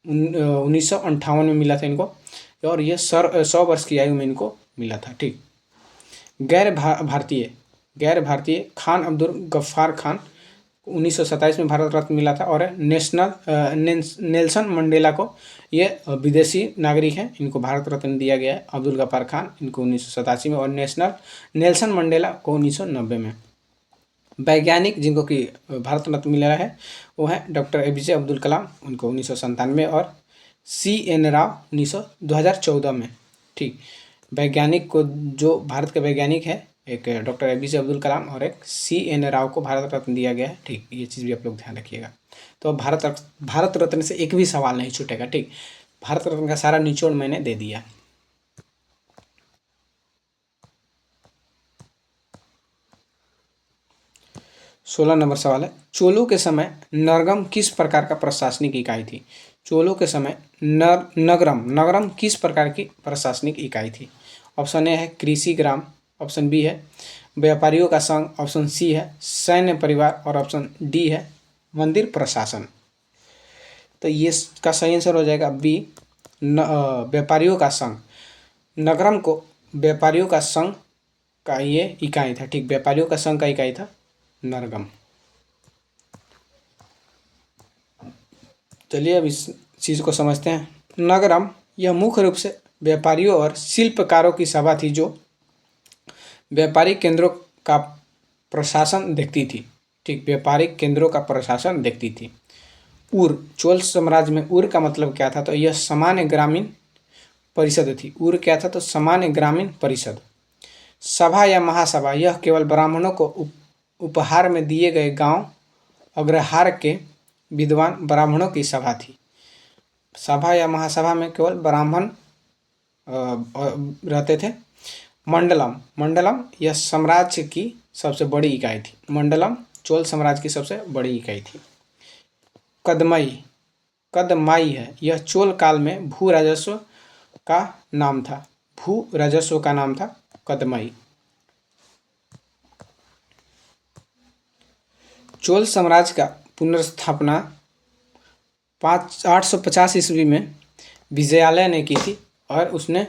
1958 में मिला था इनको, और ये 100 वर्ष की आयु में इनको मिला था। ठीक। गैर भारतीय खान अब्दुल गफ्फार खान 1927 में भारत रत्न मिला था। और नेल्सन मंडेला को, ये विदेशी नागरिक हैं, इनको भारत रत्न दिया गया है। अब्दुल गफ्फार खान इनको 1987 में, और नेल्सन मंडेला को 1990 में। वैज्ञानिक जिनको कि भारत रत्न मिला है वो है डॉक्टर एपीजे अब्दुल कलाम, उनको 1997 और CN राव 2014 में। ठीक। वैज्ञानिक को, जो भारत के वैज्ञानिक है, एक डॉक्टर एपीजे अब्दुल कलाम और एक CN राव को भारत रत्न दिया गया है। ठीक, ये चीज़ भी आप लोग ध्यान रखिएगा। तो भारत रत्न से एक भी सवाल नहीं छूटेगा। ठीक, भारत रत्न का सारा निचोड़ मैंने दे दिया। सोलह नंबर सवाल है, चोलों के समय नगरम किस प्रकार का प्रशासनिक इकाई थी? चोलों के समय नगरम किस प्रकार की प्रशासनिक इकाई थी? ऑप्शन ए है कृषि ग्राम, ऑप्शन बी है व्यापारियों का संघ, ऑप्शन सी है सैन्य परिवार, और ऑप्शन डी है मंदिर प्रशासन। तो ये का सही आंसर हो जाएगा बी, व्यापारियों का संघ। नगरम को व्यापारियों का संघ का ये इकाई था। ठीक, व्यापारियों का संघ का इकाई था नरगम। चलिए अब इस चीज़ को समझते हैं। नगरम यह मुख्य रूप से व्यापारियों और शिल्पकारों की सभा थी, जो व्यापारिक केंद्रों का प्रशासन देखती थी। ठीक, व्यापारिक केंद्रों का प्रशासन देखती थी। उर, चोल साम्राज्य में उर का मतलब क्या था? तो यह सामान्य ग्रामीण परिषद थी। उर क्या था? तो सामान्य ग्रामीण परिषद। सभा या महासभा, यह केवल ब्राह्मणों को उपहार में दिए गए गांव अग्रहार के विद्वान ब्राह्मणों की सभा थी। सभा या महासभा में केवल ब्राह्मण रहते थे। मंडलम यह साम्राज्य की सबसे बड़ी इकाई थी। मंडलम चोल साम्राज्य की सबसे बड़ी इकाई थी। कदमाई है, यह चोल काल में भू राजस्व का नाम था। भू राजस्व का नाम था कदमाई। चोल साम्राज्य का पुनर्स्थापना 850 ईस्वी में विजयालय ने की थी, और उसने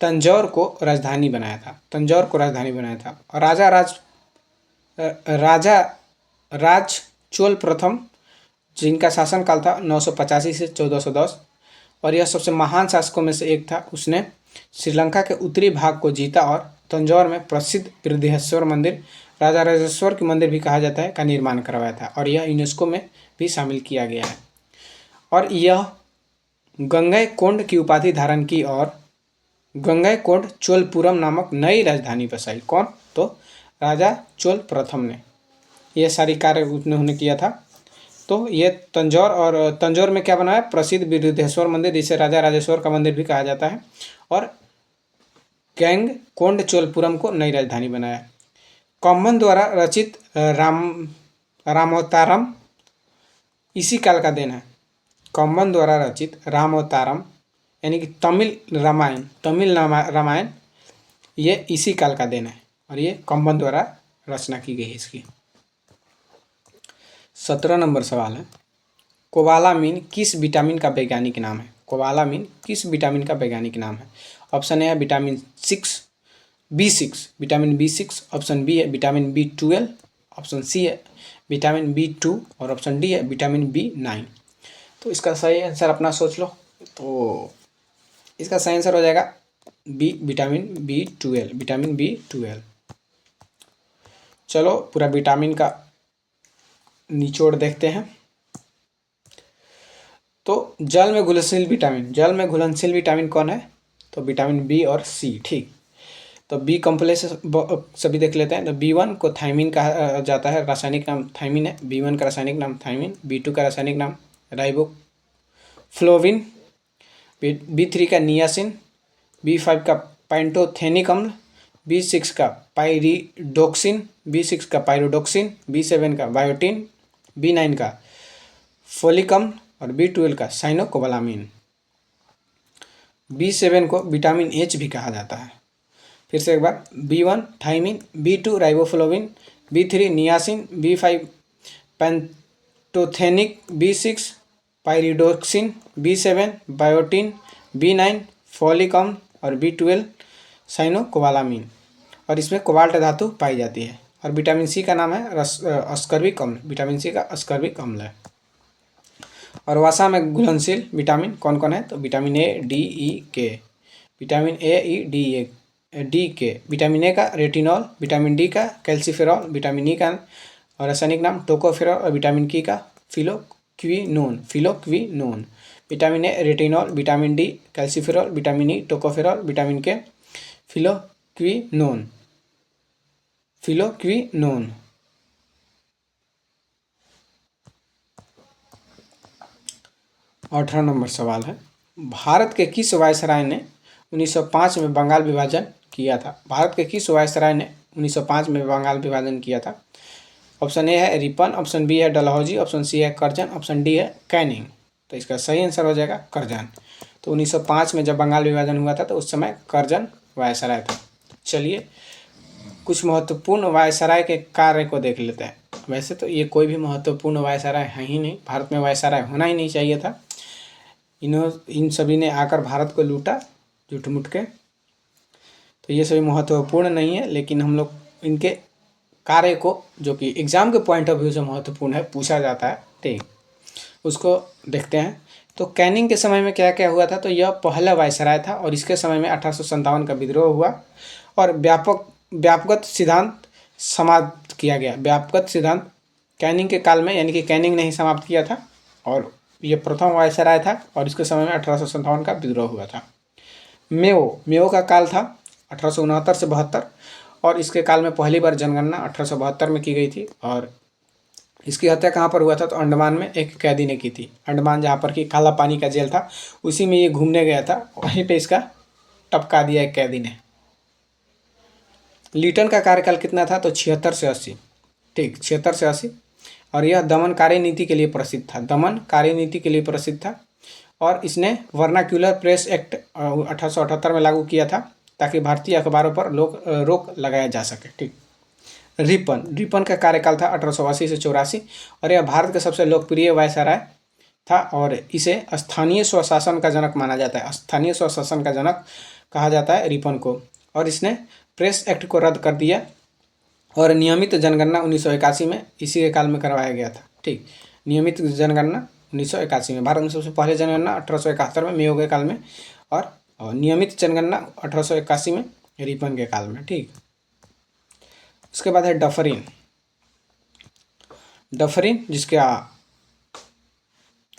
तंजौर को राजधानी बनाया था। और राज चोल प्रथम, जिनका शासनकाल था 985 से 1410, और यह सबसे महान शासकों में से एक था। उसने श्रीलंका के उत्तरी भाग को जीता और तंजौर में प्रसिद्ध बृहदेश्वर मंदिर, राजा राजेश्वर की मंदिर भी कहा जाता है, का निर्माण करवाया था, और यह यूनेस्को में भी शामिल किया गया है। और यह गंगैकोंड की उपाधि धारण की और गंगैकोंड चोलपुरम नामक नई राजधानी बसाई। कौन? तो राजा चोल प्रथम ने। यह सारी कार्य उन्होंने किया था। तो ये तंजौर में क्या बनाया? प्रसिद्ध बृहदेश्वर मंदिर, जिसे राजा राजेश्वर का मंदिर भी कहा जाता है, और गंगैकोंड चोलपुरम को नई राजधानी बनाया। कम्बन द्वारा रचित रामोतारम इसी काल का देन है। कम्बन द्वारा रचित रामोतारम यानी कि तमिल रामायण ये इसी काल का देन है, और ये कम्बन द्वारा रचना की गई है इसकी। 17 नंबर सवाल है, कोबालामिन किस विटामिन का वैज्ञानिक नाम है? कोबालामिन किस विटामिन का वैज्ञानिक नाम है? ऑप्शन ए है vitamin B6, vitamin B6, option B है विटामिन B12, ऑप्शन सी है विटामिन B2, और ऑप्शन डी है विटामिन B9। तो इसका सही आंसर अपना सोच लो। तो इसका सही आंसर हो जाएगा बी, विटामिन B12। चलो पूरा विटामिन का निचोड़ देखते हैं। तो जल में घुलनशील विटामिन कौन है? तो विटामिन बी और सी। ठीक, तो बी कॉम्प्लेक्स सभी देख लेते हैं। तो B1 को थायमिन कहा जाता है, रासायनिक नाम थायमिन है। B1 का रासायनिक नाम थायमिन, B2 का रासायनिक नाम राइबोफ्लोविन, B3 का नियासिन, B5 का पैंटोथेनिक अम्ल, B6 का पायरिडोक्सिन, B7 का बायोटिन, B9 का फोलिक अम्ल, और B12 का साइनोकोबालामिन। B7 को विटामिन H भी कहा जाता है। फिर से एक बार, B1 thiamine, B2 riboflavin, B3 niacin, B5 pantothenic टोथेनिक, B6, pyridoxine, B7, biotin, B9, folic अम्ल और B12 साइनोकोबालामीन। और इसमें कोबाल्ट धातु पाई जाती है। और विटामिन सी का नाम है अस्कर्बिक अम्ल। विटामिन सी का अस्कर्बिक अम्ल है। और वसा में घुलनशील विटामिन कौन कौन है? तो विटामिन ए, डी, ई, के। विटामिन ए, ई, डी, के। विटामिन ए का रेटिनॉल, विटामिन डी का कैल्सीफेरॉल, विटामिन ई का रासायनिक नाम टोकोफेरॉल और विटामिन की का phylloquinone. Vitamin A retinol, vitamin D calciferol, vitamin E tocopherol, vitamin के फिलोक्विनोन। 18 नंबर सवाल है, भारत के किस वायसराय ने 1905 में बंगाल विभाजन किया था? भारत के किस वायसराय ने 1905 में बंगाल विभाजन किया था? ऑप्शन ए है रिपन, ऑप्शन बी है डलहौजी, ऑप्शन सी है करजन, ऑप्शन डी है कैनिंग। तो इसका सही आंसर हो जाएगा करजन। तो 1905 में जब बंगाल विभाजन हुआ था तो उस समय करजन वायसराय था। चलिए कुछ महत्वपूर्ण वायसराय के कार्य को देख लेते हैं। वैसे तो ये कोई भी महत्वपूर्ण वायसराय है ही नहीं, भारत में वायसराय होना ही नहीं चाहिए था। इन सभी ने आकर भारत को लूटा झूठ-मूठ के, तो ये सभी महत्वपूर्ण नहीं है। लेकिन हम लोग इनके कार्य को, जो कि एग्जाम के पॉइंट ऑफ व्यू से महत्वपूर्ण है, पूछा जाता है, ठीक, उसको देखते हैं। तो कैनिंग के समय में क्या क्या हुआ था? तो यह पहला वायसराय था और इसके समय में 1857 का विद्रोह हुआ और व्यापकगत सिद्धांत समाप्त किया गया। व्यापकगत सिद्धांत कैनिंग के काल में, यानी कि कैनिंग ने ही समाप्त किया था और ये प्रथम वायसराय था और इसके समय में 1857 का विद्रोह हुआ था। मेओ का काल था 1869 से 72 और इसके काल में पहली बार जनगणना 1872 में की गई थी। और इसकी हत्या कहाँ पर हुआ था? तो अंडमान में एक कैदी ने की थी। अंडमान जहाँ पर कि काला पानी का जेल था, उसी में ये घूमने गया था, वहीं पे इसका टपका दिया एक कैदी ने। लीटन का कार्यकाल कितना था? तो 76 से 80, ठीक, 76 से 80। और यह दमन कार्यनीति के लिए प्रसिद्ध था। दमन कार्यनीति के लिए प्रसिद्ध था और इसने वर्नाक्यूलर प्रेस एक्ट 1878 में लागू किया था ताकि भारतीय अखबारों पर रोक लगाया जा सके, ठीक। रिपन का कार्यकाल था 1880 से 84 और यह भारत का सबसे लोकप्रिय वायसराय था और इसे स्थानीय स्वशासन का जनक माना जाता है। स्थानीय स्वशासन का जनक कहा जाता है रिपन को। और इसने प्रेस एक्ट को रद्द कर दिया और नियमित जनगणना 1981 में इसी के काल में करवाया गया था, ठीक। नियमित जनगणना 1981 में। भारत में सबसे पहले जनगणना 1871 में मेयो के काल में और नियमित जनगणना 1881 में रिपन के काल में, ठीक। उसके बाद है डफरिन। डफरिन जिसका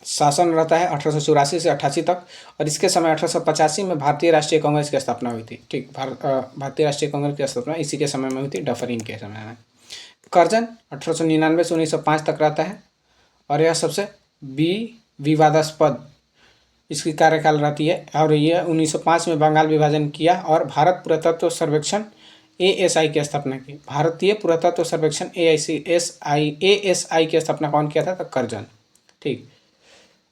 शासन रहता है 1884 से 88 तक और इसके समय 1885 में भारतीय राष्ट्रीय कांग्रेस की स्थापना हुई थी, ठीक। भारतीय राष्ट्रीय कांग्रेस की स्थापना इसी के समय में हुई थी, डफरिन के समय में। करजन 1899 से 1905 तक रहता है और यह सबसे विवादास्पद इसकी कार्यकाल रहती है और यह 1905 में बंगाल विभाजन किया और भारत पुरातत्व सर्वेक्षण ASI की स्थापना की। भारतीय पुरातत्व सर्वेक्षण ASI की स्थापना कौन किया था? तो करजन, ठीक।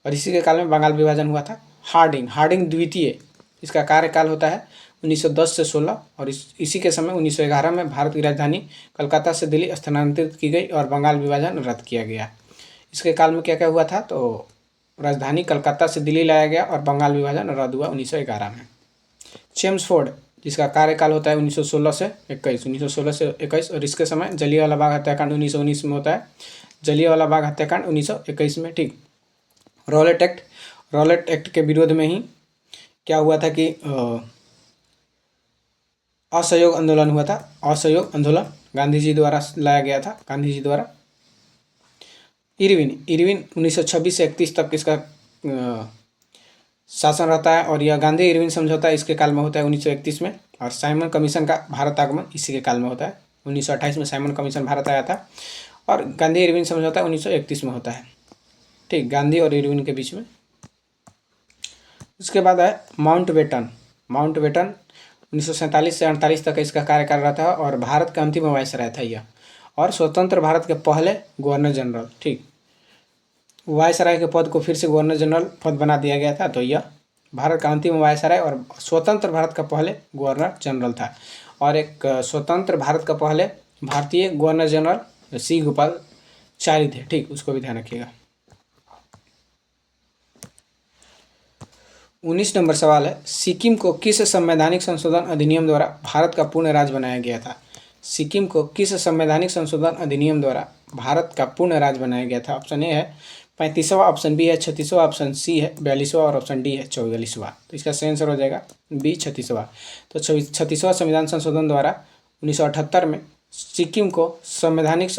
और इसी के काल में बंगाल विभाजन हुआ था। हार्डिंग द्वितीय, इसका कार्यकाल होता है 1910 से 16 और इसी के समय 1911 में भारत की राजधानी कलकत्ता से दिल्ली स्थानांतरित की गई और बंगाल विभाजन रद्द किया गया। इसके काल में क्या क्या हुआ था? तो राजधानी कलकत्ता से दिल्ली लाया गया और बंगाल विभाजन रद्द हुआ 1911 में। चेम्सफोर्ड जिसका कार्यकाल होता है 1916 से 21 और इसके समय जलियांवाला बाग हत्याकांड 1919 में होता है। जलियांवाला बाग हत्याकांड 1921 में, ठीक। रॉलेट एक्ट के विरोध में ही क्या हुआ था कि असहयोग आंदोलन हुआ था। असहयोग आंदोलन गांधी जी द्वारा लाया गया था, गांधी जी द्वारा। इरविन 1926 से 31 तक इसका शासन रहता है और यह गांधी इरविन समझौता इसके काल में होता है 1931 में और साइमन कमीशन का भारत आगमन इसी के काल में होता है। 1928 में साइमन कमीशन भारत आया था और गांधी इरविन समझौता 1931 में होता है, ठीक, गांधी और इरविन के बीच में। उसके बाद है माउंटबेटन 1947 से 48 तक इसका कार्यकाल रहता है और भारत का अंतिम वायसराय था यह और स्वतंत्र भारत के पहले गवर्नर जनरल, ठीक। वायसराय के पद को फिर से गवर्नर जनरल पद बना दिया गया था। तो यह भारत का अंतिम वायसराय और स्वतंत्र भारत का पहले गवर्नर जनरल था और एक स्वतंत्र भारत का पहले भारतीय गवर्नर जनरल C. गोपालाचारी थे, ठीक, उसको भी ध्यान रखिएगा। 19 नंबर सवाल है, सिक्किम को किस संवैधानिक संशोधन अधिनियम द्वारा भारत का पूर्ण राज्य बनाया गया था? सिक्किम को किस संवैधानिक संशोधन अधिनियम द्वारा भारत का पूर्ण राज्य बनाया गया था? ऑप्शन ए है 35वां, ऑप्शन बी है 36वां, ऑप्शन सी है 42वां और ऑप्शन डी है 44वां। तो इसका सही आंसर हो जाएगा बी 36वां। तो 36वां संविधान संशोधन द्वारा 1978 में सिक्किम को संवैधानिक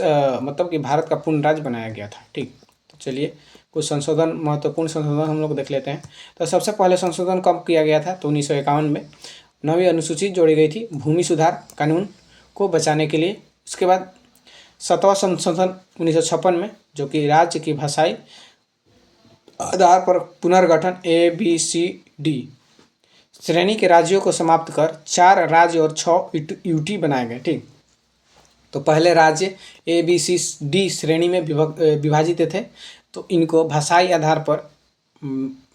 मतलब कि भारत का पूर्ण राज्य बनाया गया था। ठीक, तो चलिए कुछ संशोधन, महत्वपूर्ण संशोधन हम लोग देख लेते हैं। तो सबसे पहले संशोधन कब किया गया था? तो 1951 में 9वीं अनुसूची जोड़ी गई थी भूमि सुधार कानून को बचाने के लिए। उसके बाद 7वां संशोधन 1956 में, जो कि राज्य की भाषाई आधार पर पुनर्गठन ABCD श्रेणी के राज्यों को समाप्त कर 4 राज्य और 6 यूटी बनाए गए। ठीक, तो पहले राज्य ABCD श्रेणी में विभाजित थे, तो इनको भाषाई आधार पर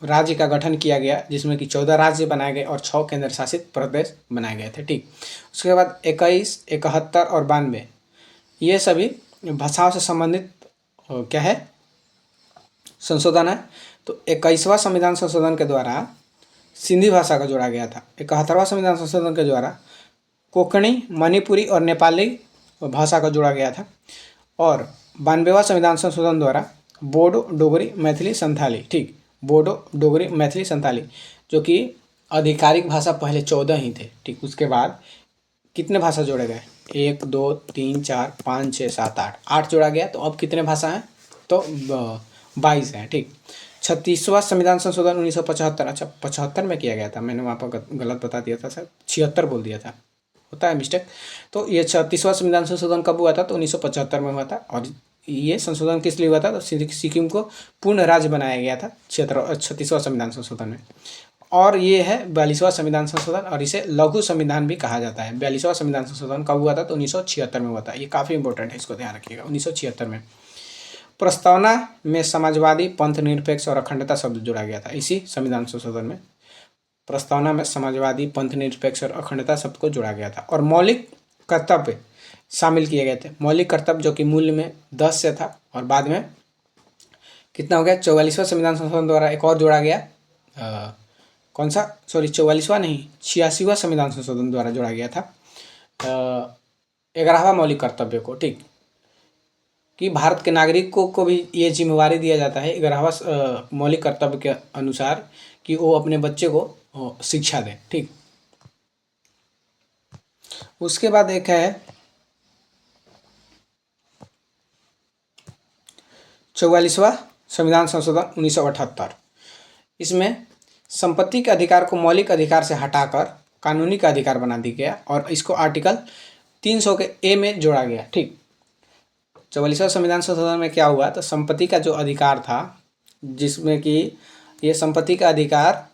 राज्य का गठन किया गया, जिसमें कि 14 राज्य बनाए गए और 6 केंद्र शासित प्रदेश बनाए गए थे। ठीक, उसके बाद 21, 71 और 92 ये सभी भाषाओं से संबंधित क्या है, संशोधन है। तो 21वां संविधान संशोधन के द्वारा सिंधी भाषा को जोड़ा गया था। 71वां संविधान संशोधन के द्वारा कोंकणी, मणिपुरी और नेपाली भाषा को जोड़ा गया था। और 92वां संविधान संशोधन द्वारा बोडो, डोगरी, मैथिली, संथाली, ठीक, बोडो, डोगरी, मैथिली, संथाली, जो कि आधिकारिक भाषा पहले 14 ही थे। ठीक, उसके बाद कितने भाषा जोड़े गए? 1, 2, 3, 4, 5, 6, 7, 8 जोड़ा गया। तो अब कितने भाषा हैं? तो 22 हैं। ठीक, 36वां संविधान संशोधन 1975, अच्छा 75 में किया गया था, मैंने वहाँ पर गलत बता दिया था सर, 76 बोल दिया था, होता है मिस्टेक। तो ये 36वां संविधान संशोधन कब हुआ था? तो 1975 में हुआ था। और ये संशोधन किस लिए हुआ था? तो सिक्किम को पूर्ण राज्य बनाया गया था 36वां संविधान संशोधन में। और ये है 42वां संविधान संशोधन, और इसे लघु संविधान भी कहा जाता है। 42वां संविधान संशोधन कब हुआ था? तो 1976 में हुआ था। ये काफ़ी इंपॉर्टेंट है, इसको ध्यान रखिएगा। 1976 में प्रस्तावना में समाजवादी, पंथ निरपेक्ष और अखंडता शब्द जोड़ा गया था। इसी संविधान संशोधन में प्रस्तावना में समाजवादी, पंथ निरपेक्ष और अखंडता शब्द को जोड़ा गया था। और मौलिक कर्तव्य शामिल किए गए थे। मौलिक कर्तव्य जो कि मूल्य में 10 से था, और बाद में कितना हो गया? 44वां संविधान संशोधन द्वारा एक और जोड़ा गया, कौन सा, सॉरी 44वां नहीं, 86वां संविधान संशोधन द्वारा जोड़ा गया था 11वां मौलिक कर्तव्य को। ठीक, कि भारत के नागरिकों को भी ये जिम्मेवारी दिया जाता है 11वां मौलिक कर्तव्य के अनुसार कि वो अपने बच्चे को शिक्षा दें। ठीक, उसके बाद एक है 44वां संविधान संशोधन 1978। इसमें संपत्ति के अधिकार को मौलिक अधिकार से हटाकर कानूनी का अधिकार बना दिया गया, और इसको आर्टिकल 300 के ए में जोड़ा गया। ठीक, 44वां संविधान संशोधन में क्या हुआ? तो संपत्ति का जो अधिकार था, जिसमें कि ये संपत्ति का अधिकार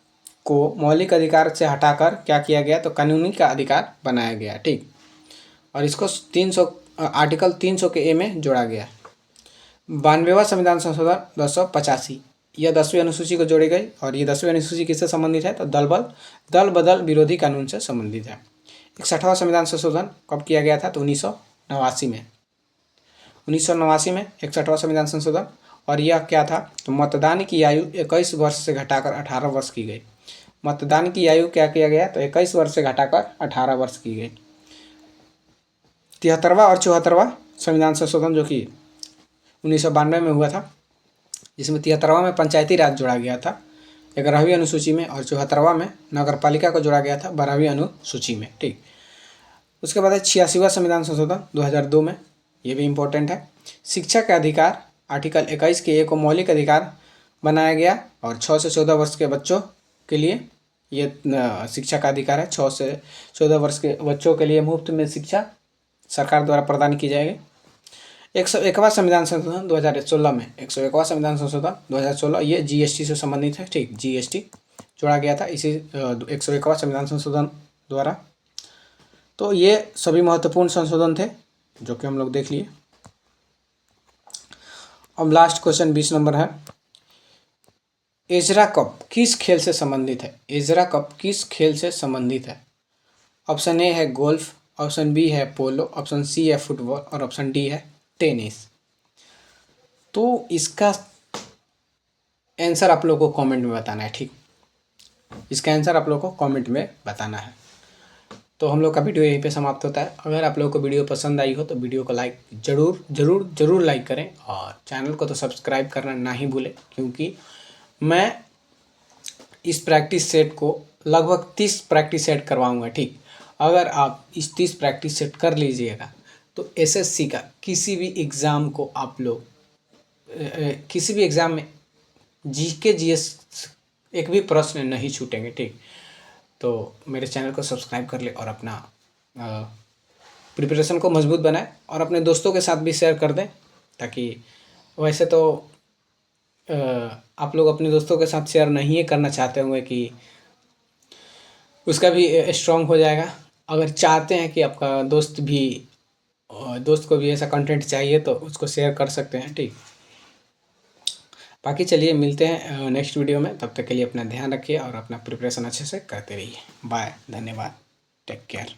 को मौलिक अधिकार से हटाकर क्या किया गया? तो कानूनी का अधिकार बनाया गया। ठीक, और इसको 300 आर्टिकल 300 के ए में जोड़ा गया। 92वां संविधान संशोधन 285, यह 10वीं अनुसूची को जोड़ी गई, और ये 10वीं अनुसूची किससे संबंधित है? तो दल बदल विरोधी कानून से संबंधित है। 61वां संविधान संशोधन कब किया गया था? तो 1989 में। 1989 में 61वां संविधान संशोधन, और यह क्या था? तो मतदान की आयु 21 वर्ष से घटाकर 18 वर्ष की गई। मतदान की आयु क्या किया गया? तो 21 वर्ष से घटाकर 18 वर्ष की गई। 73वां और 74वां संविधान संशोधन जो कि 1992 में हुआ था, जिसमें 73वां में पंचायती राज जोड़ा गया था 11वीं अनुसूची में, और 74वां में नगरपालिका को जोड़ा गया था 12वीं अनुसूची में। ठीक, उसके बाद है 86वां संविधान संशोधन 2002 में, ये भी इम्पोर्टेंट है। शिक्षा का अधिकार आर्टिकल 21 के ए को मौलिक अधिकार बनाया गया, और 6 से 14 वर्ष के बच्चों के लिए ये शिक्षा का अधिकार है। 6 से 14 वर्ष के बच्चों के लिए मुफ्त में शिक्षा सरकार द्वारा प्रदान की जाएगी। 101वां संविधान संशोधन 2016 में, 101वां संविधान संशोधन 2016, ये GST से संबंधित है। ठीक, GST जोड़ा गया था इसी 101वां संविधान संशोधन द्वारा। तो ये सभी महत्वपूर्ण संशोधन थे जो कि हम लोग देख लिए। अब लास्ट क्वेश्चन 20 नंबर है, एजरा कप किस खेल से संबंधित है? एजरा कप किस खेल से संबंधित है? ऑप्शन ए है गोल्फ, ऑप्शन बी है पोलो, ऑप्शन सी है फुटबॉल, और ऑप्शन डी है टेनिस। तो इसका आंसर आप लोगों को कमेंट में बताना है। ठीक, इसका आंसर आप लोगों को कमेंट में बताना है। तो हम लोग का वीडियो यहीं पे समाप्त होता है। अगर आप लोगों को वीडियो पसंद आई हो तो वीडियो को लाइक ज़रूर लाइक करें, और चैनल को तो सब्सक्राइब करना ना ही भूलें, क्योंकि मैं इस प्रैक्टिस सेट को लगभग 30 प्रैक्टिस सेट करवाऊँगा। ठीक, अगर आप इस 30 प्रैक्टिस सेट कर लीजिएगा तो एसएससी का किसी भी एग्ज़ाम को आप लोग किसी भी एग्ज़ाम में जीके जीएस एक भी प्रश्न नहीं छूटेंगे। ठीक, तो मेरे चैनल को सब्सक्राइब कर ले और अपना प्रिपरेशन को मजबूत बनाएं, और अपने दोस्तों के साथ भी शेयर कर दें, ताकि वैसे तो आप लोग अपने दोस्तों के साथ शेयर नहीं करना चाहते होंगे कि उसका भी स्ट्रांग हो जाएगा। अगर चाहते हैं कि आपका दोस्त को भी ऐसा कंटेंट चाहिए तो उसको शेयर कर सकते हैं। ठीक, बाकी चलिए मिलते हैं नेक्स्ट वीडियो में। तब तक के लिए अपना ध्यान रखिए और अपना प्रिपरेशन अच्छे से करते रहिए। बाय, धन्यवाद, टेक केयर।